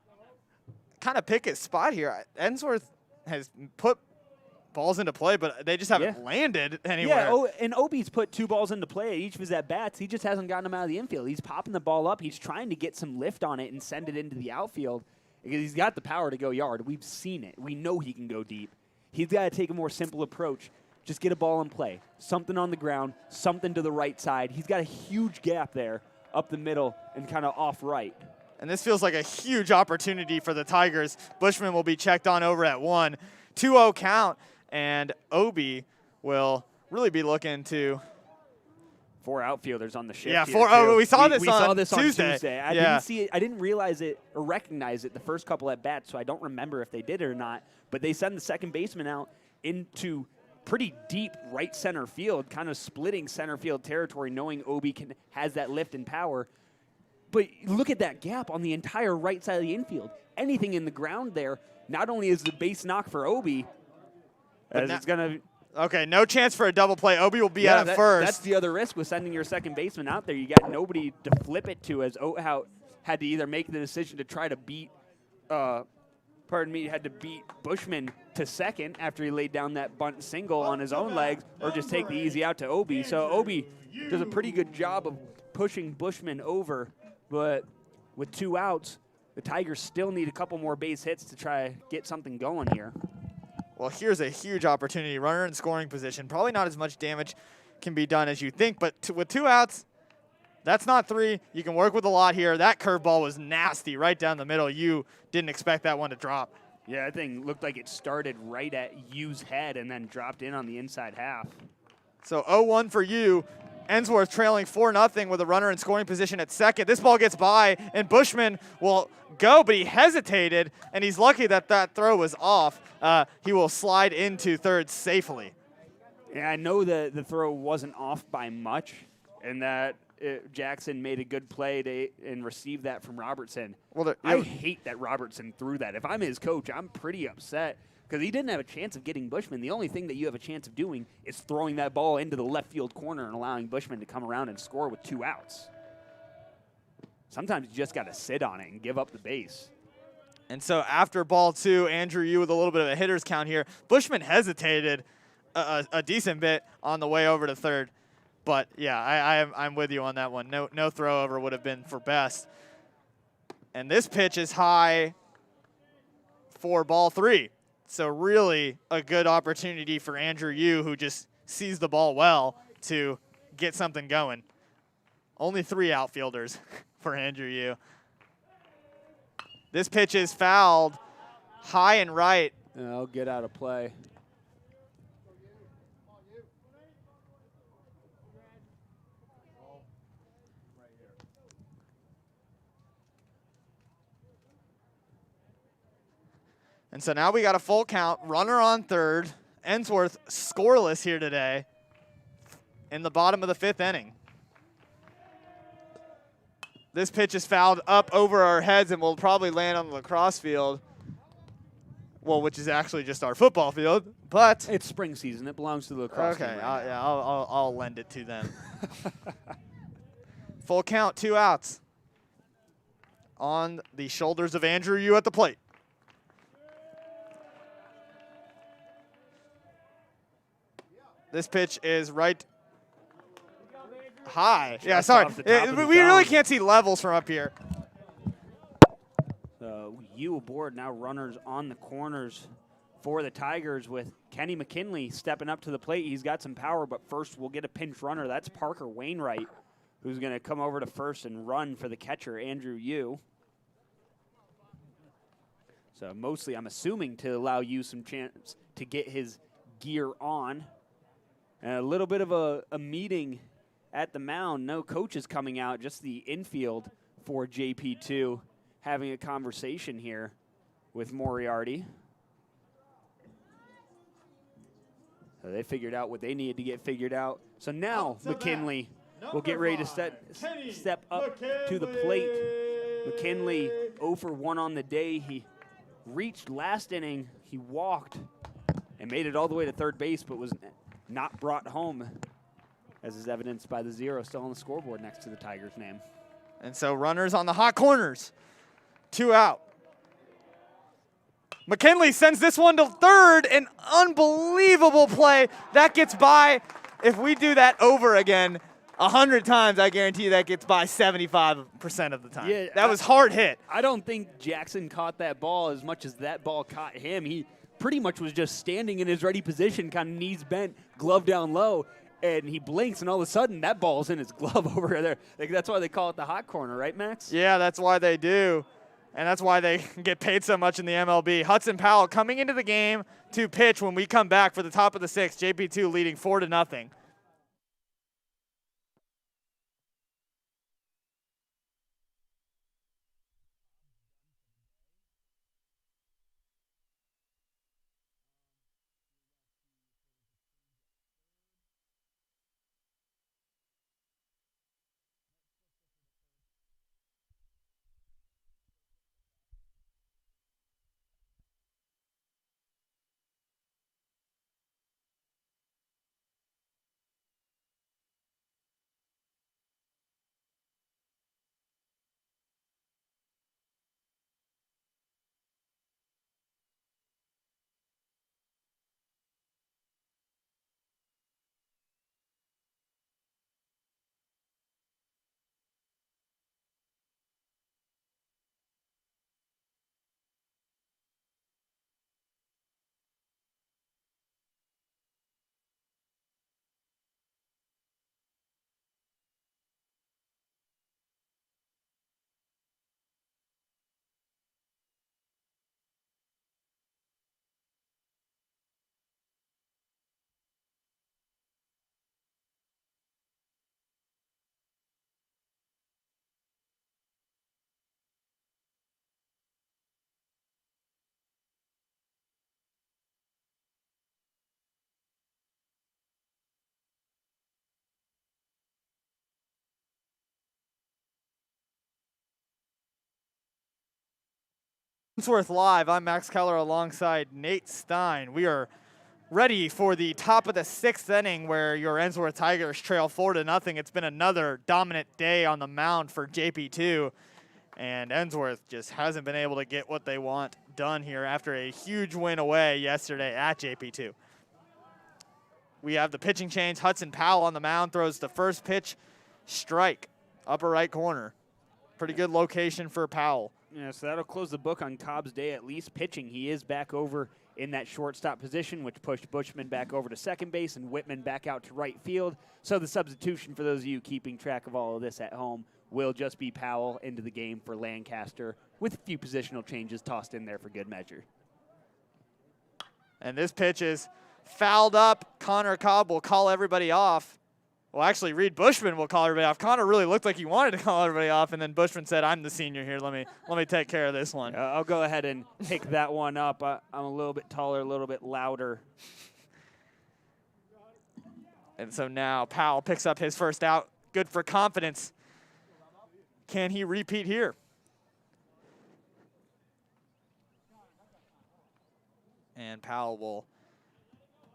kind of pick his spot here. Ensworth has put balls into play, but they just haven't landed anywhere. Yeah, and Obie's put 2 balls into play at each of his at-bats. He just hasn't gotten them out of the infield. He's popping the ball up. He's trying to get some lift on it and send it into the outfield because he's got the power to go yard. We've seen it. We know he can go deep. He's got to take a more simple approach. Just get a ball in play. Something on the ground, something to the right side. He's got a huge gap there up the middle and kind of off right. And this feels like a huge opportunity for the Tigers. Bushman will be checked on over at 1. 2-0 count. And Obie will really be looking to 4 outfielders on the shift. Yeah, we saw this on Tuesday. I didn't see it. I didn't realize it or recognize it the first couple at bats, so I don't remember if they did it or not. But they send the second baseman out into pretty deep right center field, kind of splitting center field territory, knowing Obie has that lift and power. But look at that gap on the entire right side of the infield. Anything in the ground there, not only is the base knock for Obie, as it's going to. Okay, no chance for a double play. Obie will be out at first. That's the other risk with sending your second baseman out there. You got nobody to flip it to, as Oathout had to either make the decision to try to beat, had to beat Bushman to second after he laid down that bunt single on his own legs, or just take the easy out to Obie. So Obie does a pretty good job of pushing Bushman over, but with 2 outs, the Tigers still need a couple more base hits to try to get something going here. Well, here's a huge opportunity. Runner in scoring position. Probably not as much damage can be done as you think, but with 2 outs, that's not 3. You can work with a lot here. That curveball was nasty right down the middle. You didn't expect that one to drop. Yeah, that thing looked like it started right at Yu's head and then dropped in on the inside half. So 0-1 for you. Ensworth trailing 4-0 with a runner in scoring position at second. This ball gets by, and Bushman will go, but he hesitated, and he's lucky that that throw was off. He will slide into third safely. Yeah, I know that the throw wasn't off by much, and that Jackson made a good play and received that from Robertson. Well, I hate that Robertson threw that. If I'm his coach, I'm pretty upset because he didn't have a chance of getting Bushman. The only thing that you have a chance of doing is throwing that ball into the left field corner and allowing Bushman to come around and score with 2 outs. Sometimes you just got to sit on it and give up the base. And so after ball 2, Andrew Yu with a little bit of a hitter's count here. Bushman hesitated a decent bit on the way over to third. But, yeah, I'm with you on that one. No throw over would have been for best. And this pitch is high for ball 3. So really a good opportunity for Andrew Yu, who just sees the ball well, to get something going. Only 3 outfielders for Andrew Yu. This pitch is fouled high and right. I'll get out of play. And so now we got a full count, runner on third. Ensworth scoreless here today in the bottom of the 5th inning. This pitch is fouled up over our heads and will probably land on the lacrosse field. Well, which is actually just our football field, but it's spring season. It belongs to the lacrosse team. Okay, yeah, I'll lend it to them. Full count, 2 outs on the shoulders of Andrew Yu at the plate. This pitch is right high. Yeah, sorry. We really can't see levels from up here. Yu aboard, now runners on the corners for the Tigers with Kenny McKinley stepping up to the plate. He's got some power, but first we'll get a pinch runner. That's Parker Wainwright, who's going to come over to first and run for the catcher, Andrew Yu. So mostly I'm assuming to allow Yu some chance to get his gear on. And a little bit of a meeting at the mound. No coaches coming out, just the infield for JP2 having a conversation here with Moriarty. So they figured out what they needed to get figured out. So now McKinley will get ready to step up to the plate. McKinley 0 for 1 on the day. He reached last inning. He walked and made it all the way to third base, but was not brought home, as is evidenced by the 0 still on the scoreboard next to the Tigers' name. And so runners on the hot corners. 2 out. McKinley sends this one to third. An unbelievable play. That gets by. If we do that over again 100 times, I guarantee you that gets by 75% of the time. Yeah, that was hard hit. I don't think Jackson caught that ball as much as that ball caught him. He pretty much was just standing in his ready position, kind of knees bent, glove down low, and he blinks, and all of a sudden that ball's in his glove over there. Like, that's why they call it the hot corner, right, Max? Yeah, that's why they do. And that's why they get paid so much in the MLB. Hudson Powell coming into the game to pitch when we come back for the top of the 6th. JP2 leading 4-0. Ainsworth Live. I'm Max Keller alongside Nate Stein. We are ready for the top of the 6th inning where your Ainsworth Tigers trail 4-0. It's been another dominant day on the mound for JP2, and Ainsworth just hasn't been able to get what they want done here after a huge win away yesterday at JP2. We have the pitching change. Hudson Powell on the mound throws the first pitch, strike, upper right corner. Pretty good location for Powell. Yeah, so that'll close the book on Cobb's day, at least pitching. He is back over in that shortstop position, which pushed Bushman back over to second base and Whitman back out to right field. So the substitution, for those of you keeping track of all of this at home, will just be Powell into the game for Lancaster, with a few positional changes tossed in there for good measure. And this pitch is fouled up. Connor Cobb will call everybody off. Well, actually, Reed Bushman will call everybody off. Connor really looked like he wanted to call everybody off, and then Bushman said, "I'm the senior here. Let me take care of this one." I'll go ahead and pick that one up. I'm a little bit taller, a little bit louder. And so now Powell picks up his first out. Good for confidence. Can he repeat here? And Powell will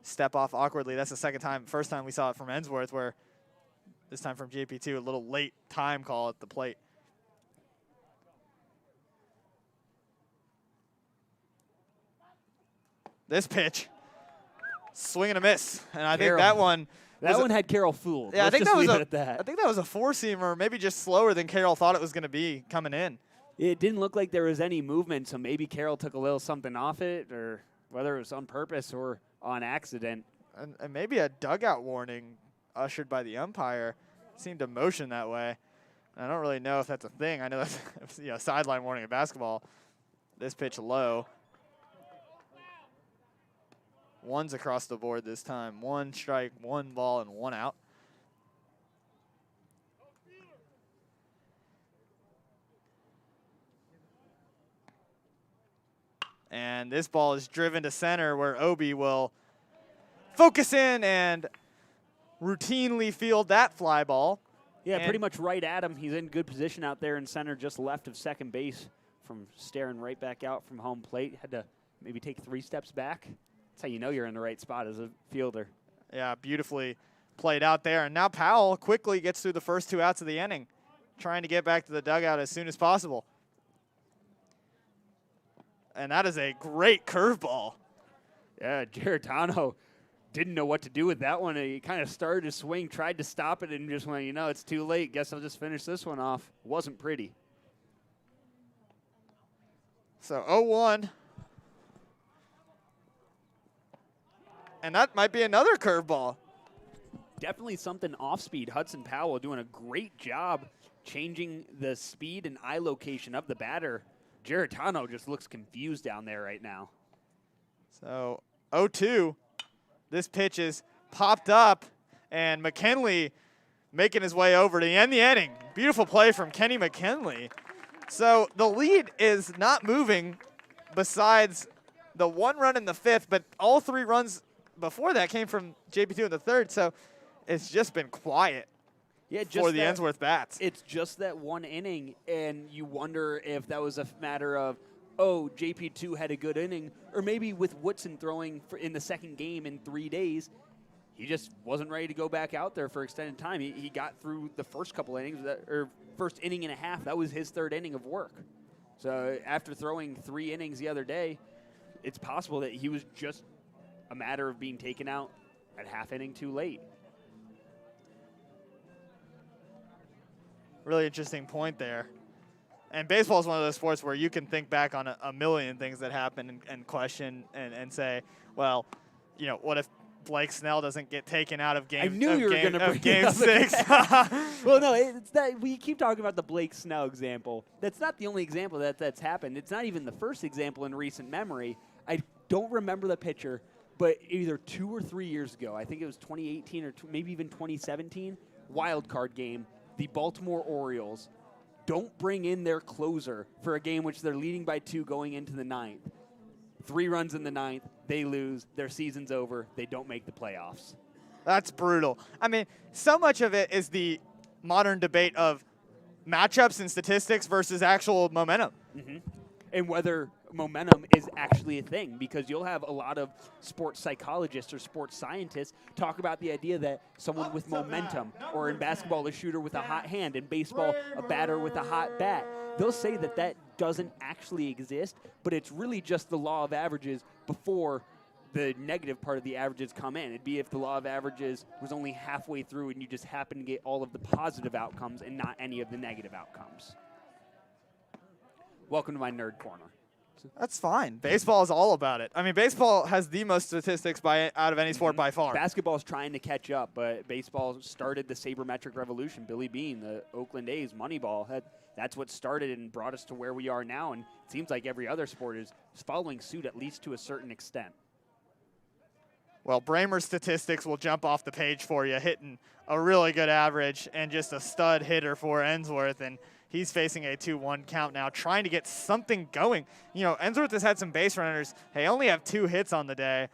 step off awkwardly. That's the second time. First time we saw it from Ainsworth, where this time from JP2, a little late time call at the plate. This pitch, swing and a miss. And I think that one had Carroll fooled. Yeah, Let's I think just that was leave it at that. I think that was a four-seamer, maybe just slower than Carroll thought it was going to be coming in. It didn't look like there was any movement, so maybe Carroll took a little something off it, or whether it was on purpose or on accident. And maybe a dugout warning ushered by the umpire seemed to motion that way. I don't really know if that's a thing. I know that's sideline warning in basketball. This pitch low. One's across the board this time. 1 strike, 1 ball, and 1 out. And this ball is driven to center where Obi will focus in and routinely field that fly ball. Yeah, pretty much right at him. He's in good position out there in center, just left of second base from staring right back out from home plate. Had to maybe take 3 steps back. That's how you know you're in the right spot as a fielder. Yeah, beautifully played out there. And now Powell quickly gets through the first 2 outs of the inning, trying to get back to the dugout as soon as possible. And that is a great curveball. Yeah, Giordano didn't know what to do with that one. He kind of started to swing, tried to stop it, and just went, it's too late. Guess I'll just finish this one off. Wasn't pretty. So 0-1. And that might be another curveball. Definitely something off speed. Hudson Powell doing a great job changing the speed and eye location of the batter. Giordano just looks confused down there right now. So 0-2. This pitch is popped up, and McKinley making his way over to end the inning. Beautiful play from Kenny McKinley. So the lead is not moving besides the 1 run in the 5th, but all 3 runs before that came from JPII in the 3rd, so it's just been quiet for the Ensworth bats. It's just that 1 inning, and you wonder if that was a matter of, JP2 had a good inning, or maybe with Woodson throwing in the 2nd game in 3 days, he just wasn't ready to go back out there for extended time. He got through the first couple innings, or first inning and a half. That was his 3rd inning of work. So after throwing 3 innings the other day, it's possible that he was just a matter of being taken out at half inning too late. Really interesting point there. And baseball is one of those sports where you can think back on a million things that happen and question and say, well, what if Blake Snell doesn't get taken out of game? I knew you were going to bring game 6. Well, no, it's that we keep talking about the Blake Snell example. That's not the only example that's happened. It's not even the first example in recent memory. I don't remember the pitcher, but either 2 or 3 years ago, I think it was 2018 or maybe even 2017, wild card game, the Baltimore Orioles don't bring in their closer for a game which they're leading by 2 going into the 9th. 3 runs in the 9th, they lose, their season's over, they don't make the playoffs. That's brutal. I mean, so much of it is the modern debate of matchups and statistics versus actual momentum. Mm-hmm. And whether momentum is actually a thing, because you'll have a lot of sports psychologists or sports scientists talk about the idea that someone with momentum, or in basketball, a shooter with a hot hand, in baseball, a batter with a hot bat. They'll say that that doesn't actually exist, but it's really just the law of averages before the negative part of the averages come in. It'd be if the law of averages was only halfway through and you just happen to get all of the positive outcomes and not any of the negative outcomes. Welcome to my nerd corner. That's fine. Baseball is all about it. I mean, baseball has the most statistics out of any sport by far. Basketball's trying to catch up, but baseball started the sabermetric revolution. Billy Beane, the Oakland A's, Moneyball, that's what started and brought us to where we are now, and it seems like every other sport is following suit, at least to a certain extent. Well, Bramer's statistics will jump off the page for you, hitting a really good average and just a stud hitter for Ensworth, and he's facing a 2-1 count now, trying to get something going. Ensworth has had some base runners. They only have 2 hits on the day.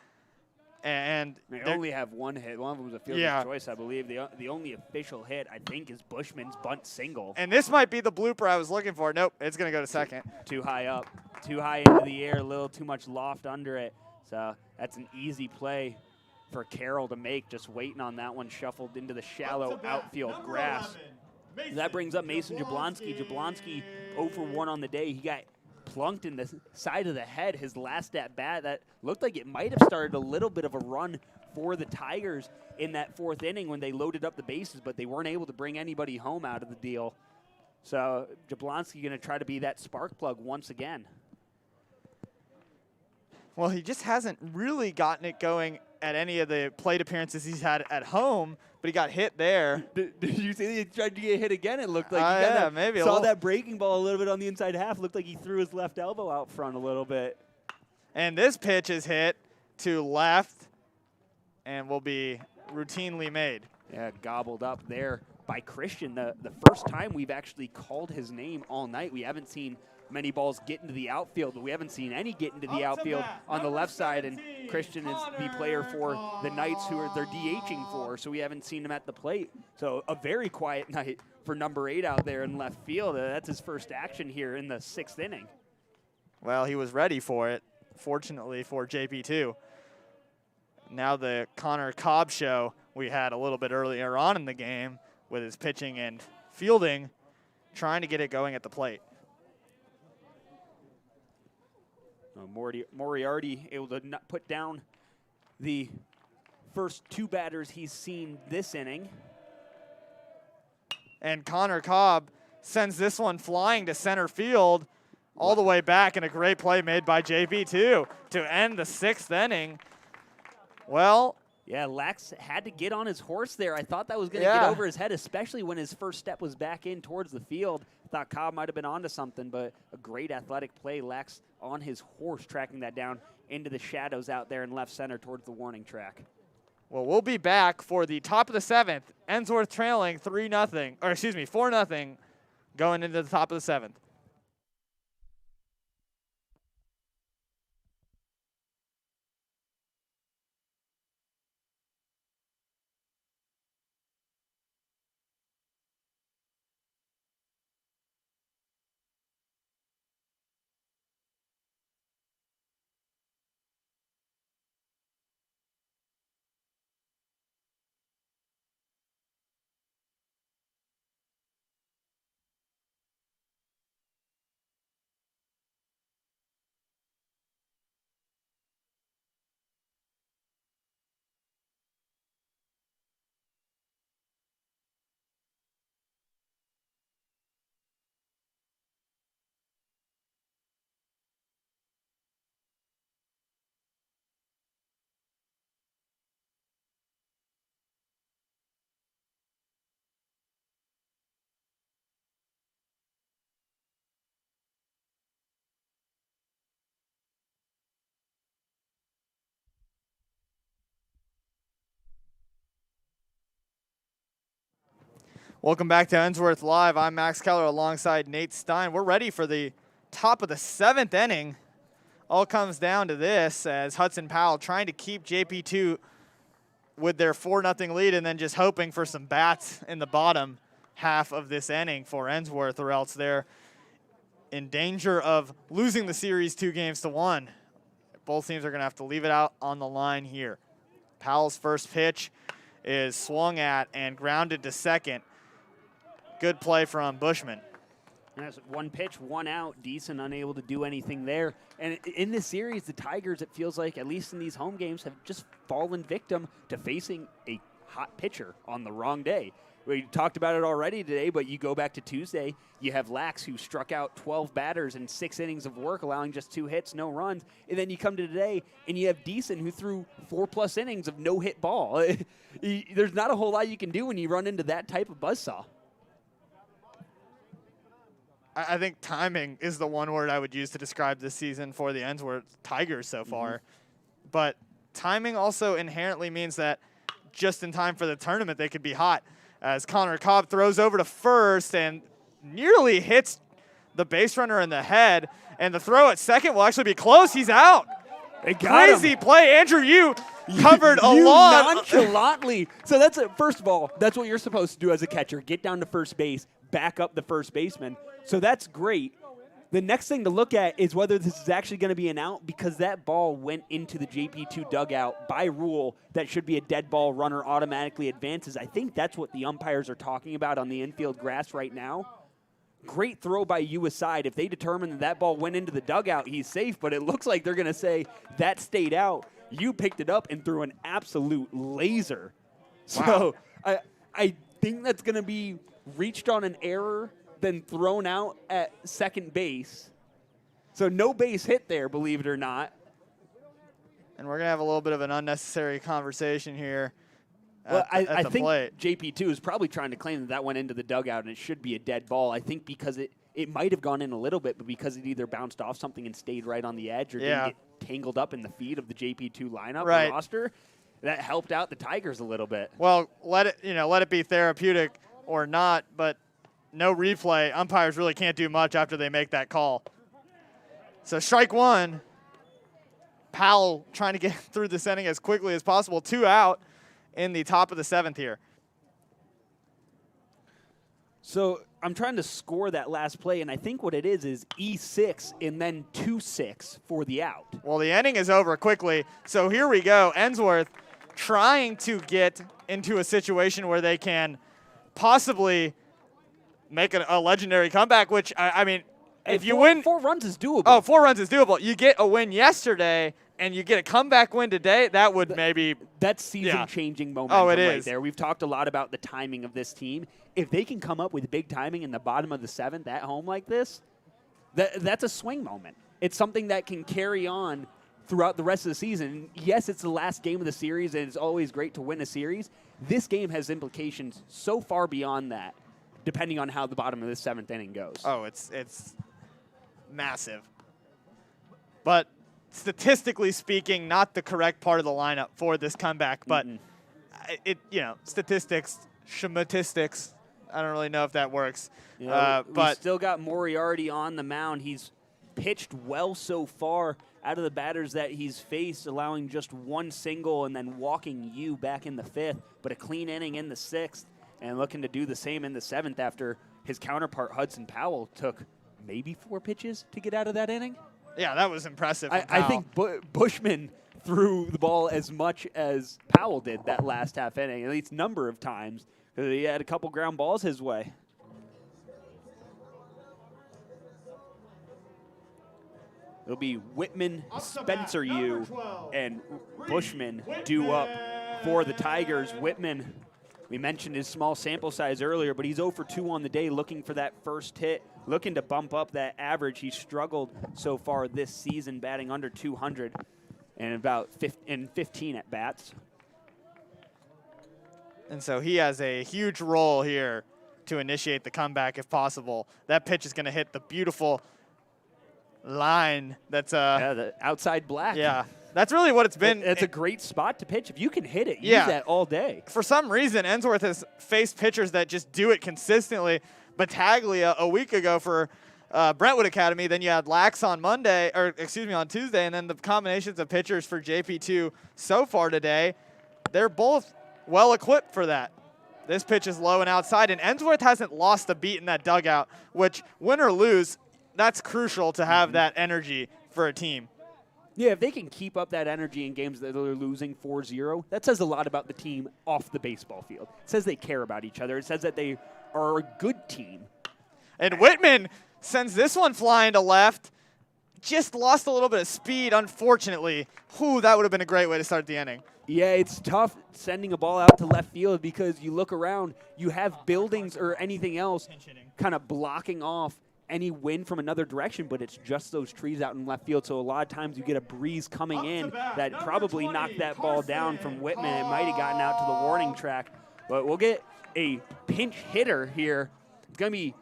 And they only have 1 hit. One of them was a fielder's choice, I believe. The only official hit, I think, is Bushman's bunt single. And this might be the blooper I was looking for. Nope, it's going to go to second. Too high up. Too high into the air, a little too much loft under it. So that's an easy play for Carroll to make, just waiting on that one shuffled into the shallow outfield grass. That brings up Mason Jablonski. Jablonski 0 for 1 on the day. He got plunked in the side of the head his last at bat. That looked like it might have started a little bit of a run for the Tigers in that 4th inning when they loaded up the bases, but they weren't able to bring anybody home out of the deal. So Jablonski going to try to be that spark plug once again. Well, he just hasn't really gotten it going at any of the plate appearances he's had at home, but he got hit there. Did you see he tried to get hit again? It looked like Yeah, maybe saw that breaking ball a little bit on the inside half. Looked like he threw his left elbow out front a little bit. And this pitch is hit to left and will be routinely made. Yeah, gobbled up there by Christian. The first time we've actually called his name all night. We haven't seen many balls get into the outfield, but we haven't seen any get into the outfield on the left side, and Christian is the player for the Knights who they're DHing for, so we haven't seen him at the plate. So a very quiet night for number 8 out there in left field. That's his first action here in the 6th inning. Well, he was ready for it, fortunately for JP2. Now the Connor Cobb show we had a little bit earlier on in the game with his pitching and fielding, trying to get it going at the plate. Moriarty able to put down the first 2 batters he's seen this inning. And Connor Cobb sends this one flying to center field all the way back, and a great play made by JP2 to end the 6th inning. Well, yeah, Lax had to get on his horse there. I thought that was going to get over his head, especially when his first step was back in towards the field. I thought Cobb might have been onto something, but a great athletic play. Lax on his horse tracking that down into the shadows out there in left center towards the warning track. Well, we'll be back for the top of the 7th. Ensworth trailing 4-0 going into the top of the 7th. Welcome back to Ensworth Live. I'm Max Keller alongside Nate Stein. We're ready for the top of the 7th inning. All comes down to this as Hudson Powell trying to keep JP2 with their 4-0 lead and then just hoping for some bats in the bottom half of this inning for Ensworth, or else they're in danger of losing the series 2-1. Both teams are going to have to leave it out on the line here. Powell's first pitch is swung at and grounded to second. Good play from Bushman. And that's 1 pitch, 1 out. Decent, unable to do anything there. And in this series, the Tigers, it feels like, at least in these home games, have just fallen victim to facing a hot pitcher on the wrong day. We talked about it already today, but you go back to Tuesday, you have Lax, who struck out 12 batters in 6 innings of work, allowing just 2 hits, no runs. And then you come to today, and you have Deason, who threw 4+ innings of no-hit ball. There's not a whole lot you can do when you run into that type of buzzsaw. I think timing is the one word I would use to describe this season for the Ensworth Tigers so far. But timing also inherently means that just in time for the tournament, they could be hot. As Connor Cobb throws over to first and nearly hits the base runner in the head. And the throw at second will actually be close. He's out. Crazy play. Andrew, you covered a lot. Nonchalantly. So that's it. First of all, that's what you're supposed to do as a catcher. Get down to first base, back up the first baseman. So that's great. The next thing to look at is whether this is actually going to be an out, because that ball went into the JP2 dugout. By rule, that should be a dead ball. Runner automatically advances. I think that's what the umpires are talking about on the infield grass right now. Great throw by you aside. If they determine that that ball went into the dugout, he's safe, but it looks like they're going to say that stayed out. You picked it up and threw an absolute laser. Wow. So I think that's going to be reached on an error, then thrown out at second base. So no base hit there, believe it or not. And we're going to have a little bit of an unnecessary conversation here Well, at I the think plate. JP2 is probably trying to claim that went into the dugout and it should be a dead ball. I think because it might have gone in a little bit, but because it either bounced off something and stayed right on the edge or didn't get tangled up in the feed of the JP2 lineup or roster, that helped out the Tigers a little bit. Well, let it be therapeutic or not, but no replay. Umpires really can't do much after they make that call. So strike one. Powell trying to get through this inning as quickly as possible. 2 out in the top of the 7th here. So I'm trying to score that last play, and I think what it is E6 and then 2-6 for the out. Well, the inning is over quickly. So here we go. Ensworth trying to get into a situation where they can possibly make a legendary comeback, which, I mean, if you win. 4 runs is doable. Oh, 4 runs is doable. You get a win yesterday and you get a comeback win today, that would maybe. That's season-changing momentum right there. We've talked a lot about the timing of this team. If they can come up with big timing in the bottom of the 7th at home like this, that's a swing moment. It's something that can carry on throughout the rest of the season. Yes, it's the last game of the series, and it's always great to win a series. This game has implications so far beyond that, depending on how the bottom of the 7th inning goes. Oh, it's massive. But statistically speaking, not the correct part of the lineup for this comeback. But statistics, schmatistics. I don't really know if that works. But we still got Moriarty on the mound. He's pitched well so far out of the batters that he's faced, allowing just 1 single and then walking you back in the 5th, but a clean inning in the 6th, and looking to do the same in the 7th after his counterpart Hudson Powell took maybe 4 pitches to get out of that inning. Yeah, that was impressive. I think Bushman threw the ball as much as Powell did that last half inning, at least number of times. He had a couple ground balls his way. It'll be Whitman, Spencer Yu, and Bushman due up for the Tigers. Whitman, we mentioned his small sample size earlier, but he's 0 for 2 on the day, looking for that first hit, looking to bump up that average. He's struggled so far this season, batting under 200 and about 15 at bats. And so he has a huge role here to initiate the comeback if possible. That pitch is going to hit the beautiful line that's the outside black. Yeah. That's really what it's been. It's a great spot to pitch. If you can hit it, use that all day. For some reason, Ensworth has faced pitchers that just do it consistently. Battaglia a week ago for Brentwood Academy. Then you had Lax on on Tuesday. And then the combinations of pitchers for JP2 so far today, they're both well equipped for that. This pitch is low and outside, and Ensworth hasn't lost a beat in that dugout, which, win or lose, that's crucial to have that energy for a team. Yeah, if they can keep up that energy in games that they're losing 4-0, that says a lot about the team off the baseball field. It says they care about each other. It says that they are a good team. And Whitman sends this one flying to left. Just lost a little bit of speed, unfortunately. Whew, that would have been a great way to start the inning. Yeah, it's tough sending a ball out to left field because you look around, you have buildings or anything else kind of blocking off any wind from another direction, but it's just those trees out in left field. So a lot of times you get a breeze coming in that probably knocked that ball down from Whitman. It might have gotten out to the warning track, but we'll get a pinch hitter here. It's going to be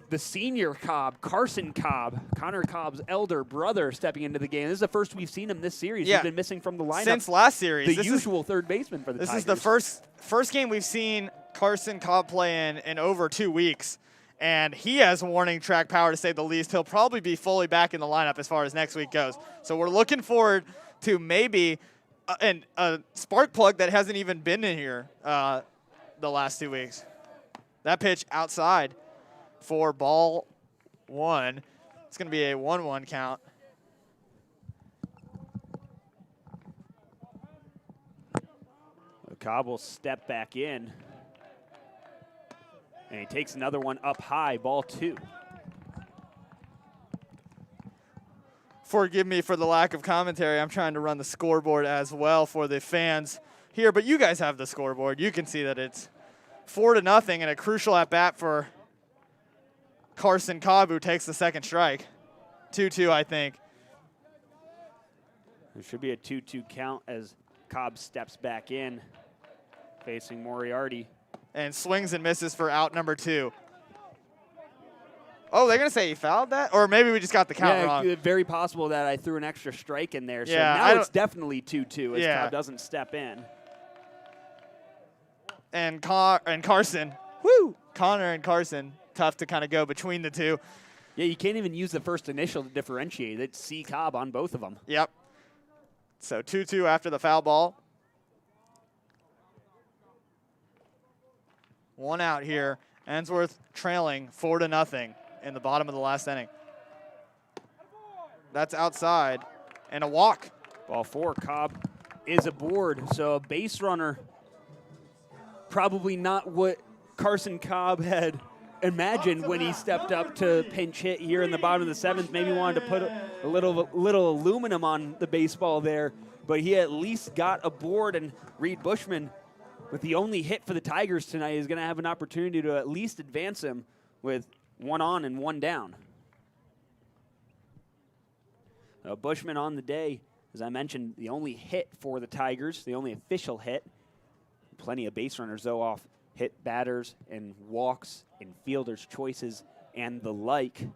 the senior Cobb, Carson Cobb, Connor Cobb's elder brother, stepping into the game. This is the first we've seen him this series. Yeah. He's been missing from the lineup since last series. The usual third baseman for the Tigers. This is the first game we've seen Carson Cobb play in over 2 weeks, and he has warning track power to say the least. He'll probably be fully back in the lineup as far as next week goes. So we're looking forward to maybe a spark plug that hasn't even been in here the last 2 weeks. That pitch outside for ball 1. It's going to be a 1-1 count. Cobb will step back in. And he takes another one up high, ball 2. Forgive me for the lack of commentary. I'm trying to run the scoreboard as well for the fans here, but you guys have the scoreboard. You can see that it's 4-0 and a crucial at-bat for Carson Cobb, who takes the second strike. 2-2, I think. There should be a 2-2 count as Cobb steps back in, facing Moriarty. And swings and misses for out number 2. Oh, they're going to say he fouled that? Or maybe we just got the count wrong. Very possible that I threw an extra strike in there. So Yeah, now it's definitely 2-2 as Cobb doesn't step in. And Carson. Woo! Connor and Carson. Tough to kind of go between the two. Yeah, you can't even use the first initial to differentiate. It's C. Cobb on both of them. Yep. So 2-2 after the foul ball. 1 out here. Ensworth trailing 4-0 in the bottom of the last inning. That's outside. And a walk. Ball 4, Cobb is aboard. So a base runner, probably not what Carson Cobb had imagined when he stepped up to pinch hit here in the bottom of the 7th. Maybe wanted to put a little aluminum on the baseball there, but he at least got aboard, and Reed Bushman, with the only hit for the Tigers tonight, is going to have an opportunity to at least advance him with 1 on and 1 down. Bushman on the day, as I mentioned, the only hit for the Tigers, the only official hit. Plenty of base runners, though, off hit batters and walks and fielders' choices and the like.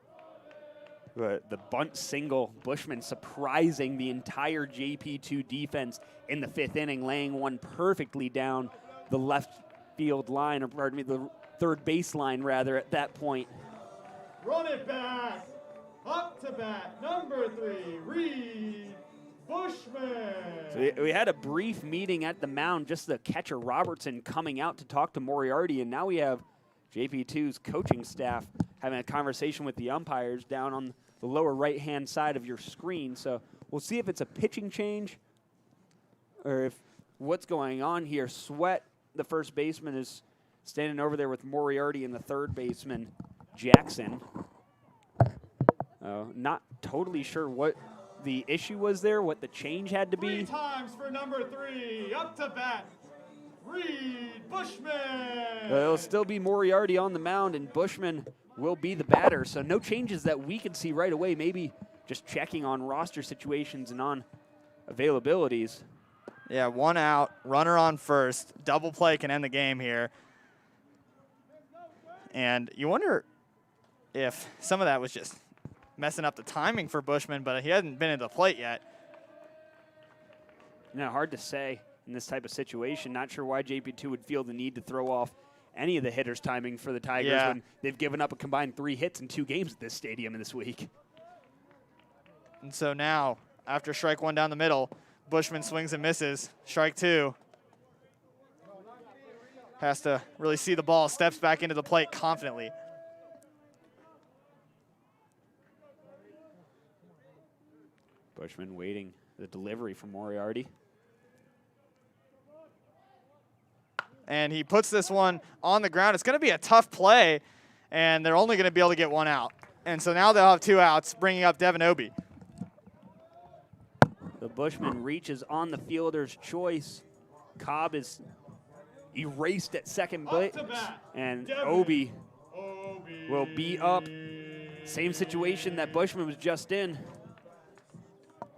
But the bunt single, Bushman surprising the entire JP2 defense in the 5th inning, laying one perfectly down the left field line, or pardon me, the third base line, rather, at that point. Run it back. Up to bat, number 3, Reed Bushman. So we had a brief meeting at the mound, just the catcher Robertson coming out to talk to Moriarty, and now we have JP2's coaching staff having a conversation with the umpires down on the lower right-hand side of your screen. So we'll see if it's a pitching change or if what's going on here. Sweat, the first baseman, is standing over there with Moriarty and the third baseman, Jackson. Not totally sure what the issue was there, what the change had to be. 3 times for number 3, up to bat, Reed Bushman. It'll still be Moriarty on the mound, and Bushman will be the batter. So no changes that we can see right away. Maybe just checking on roster situations and on availabilities. Yeah, 1 out, runner on first. Double play can end the game here. And you wonder if some of that was just messing up the timing for Bushman, but he hasn't been at the plate yet. Now, hard to say in this type of situation. Not sure why JP2 would feel the need to throw off any of the hitters' timing for the Tigers when they've given up a combined 3 hits in 2 games at this stadium this week. And so now, after strike 1 down the middle, Bushman swings and misses. Strike 2. Has to really see the ball, steps back into the plate confidently. Bushman waiting the delivery from Moriarty. And he puts this one on the ground. It's going to be a tough play, and they're only going to be able to get 1 out. And so now they'll have 2 outs, bringing up Devin Obie. The Bushman reaches on the fielder's choice. Cobb is erased at second base, and Obie will be up. Same situation that Bushman was just in.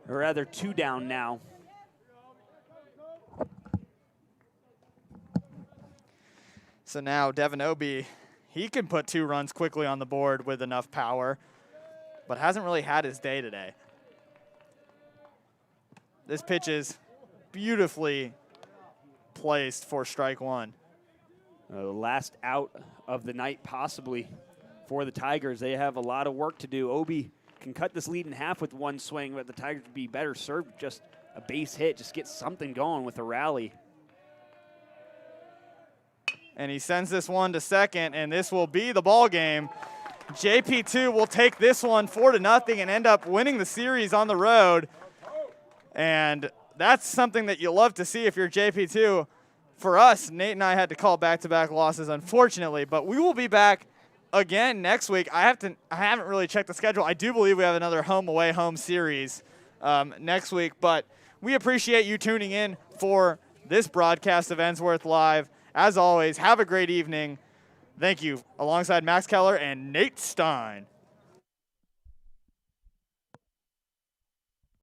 Or rather, 2 down now. So now Devin Obie, he can put 2 runs quickly on the board with enough power, but hasn't really had his day today. This pitch is beautifully placed for strike 1. The last out of the night possibly for the Tigers. They have a lot of work to do. Obie can cut this lead in half with 1 swing, but the Tigers would be better served with just a base hit, just get something going with a rally. And he sends this one to second, and this will be the ball game. JP2 will take this one 4-0 and end up winning the series on the road. And that's something that you love to see if you're JP2. For us, Nate and I had to call back-to-back losses, unfortunately, but we will be back again next week. I haven't really checked the schedule. I do believe we have another home series next week, but we appreciate you tuning in for this broadcast of Ensworth Live. As always, have a great evening. Thank you. Alongside Max Keller and Nate Stein.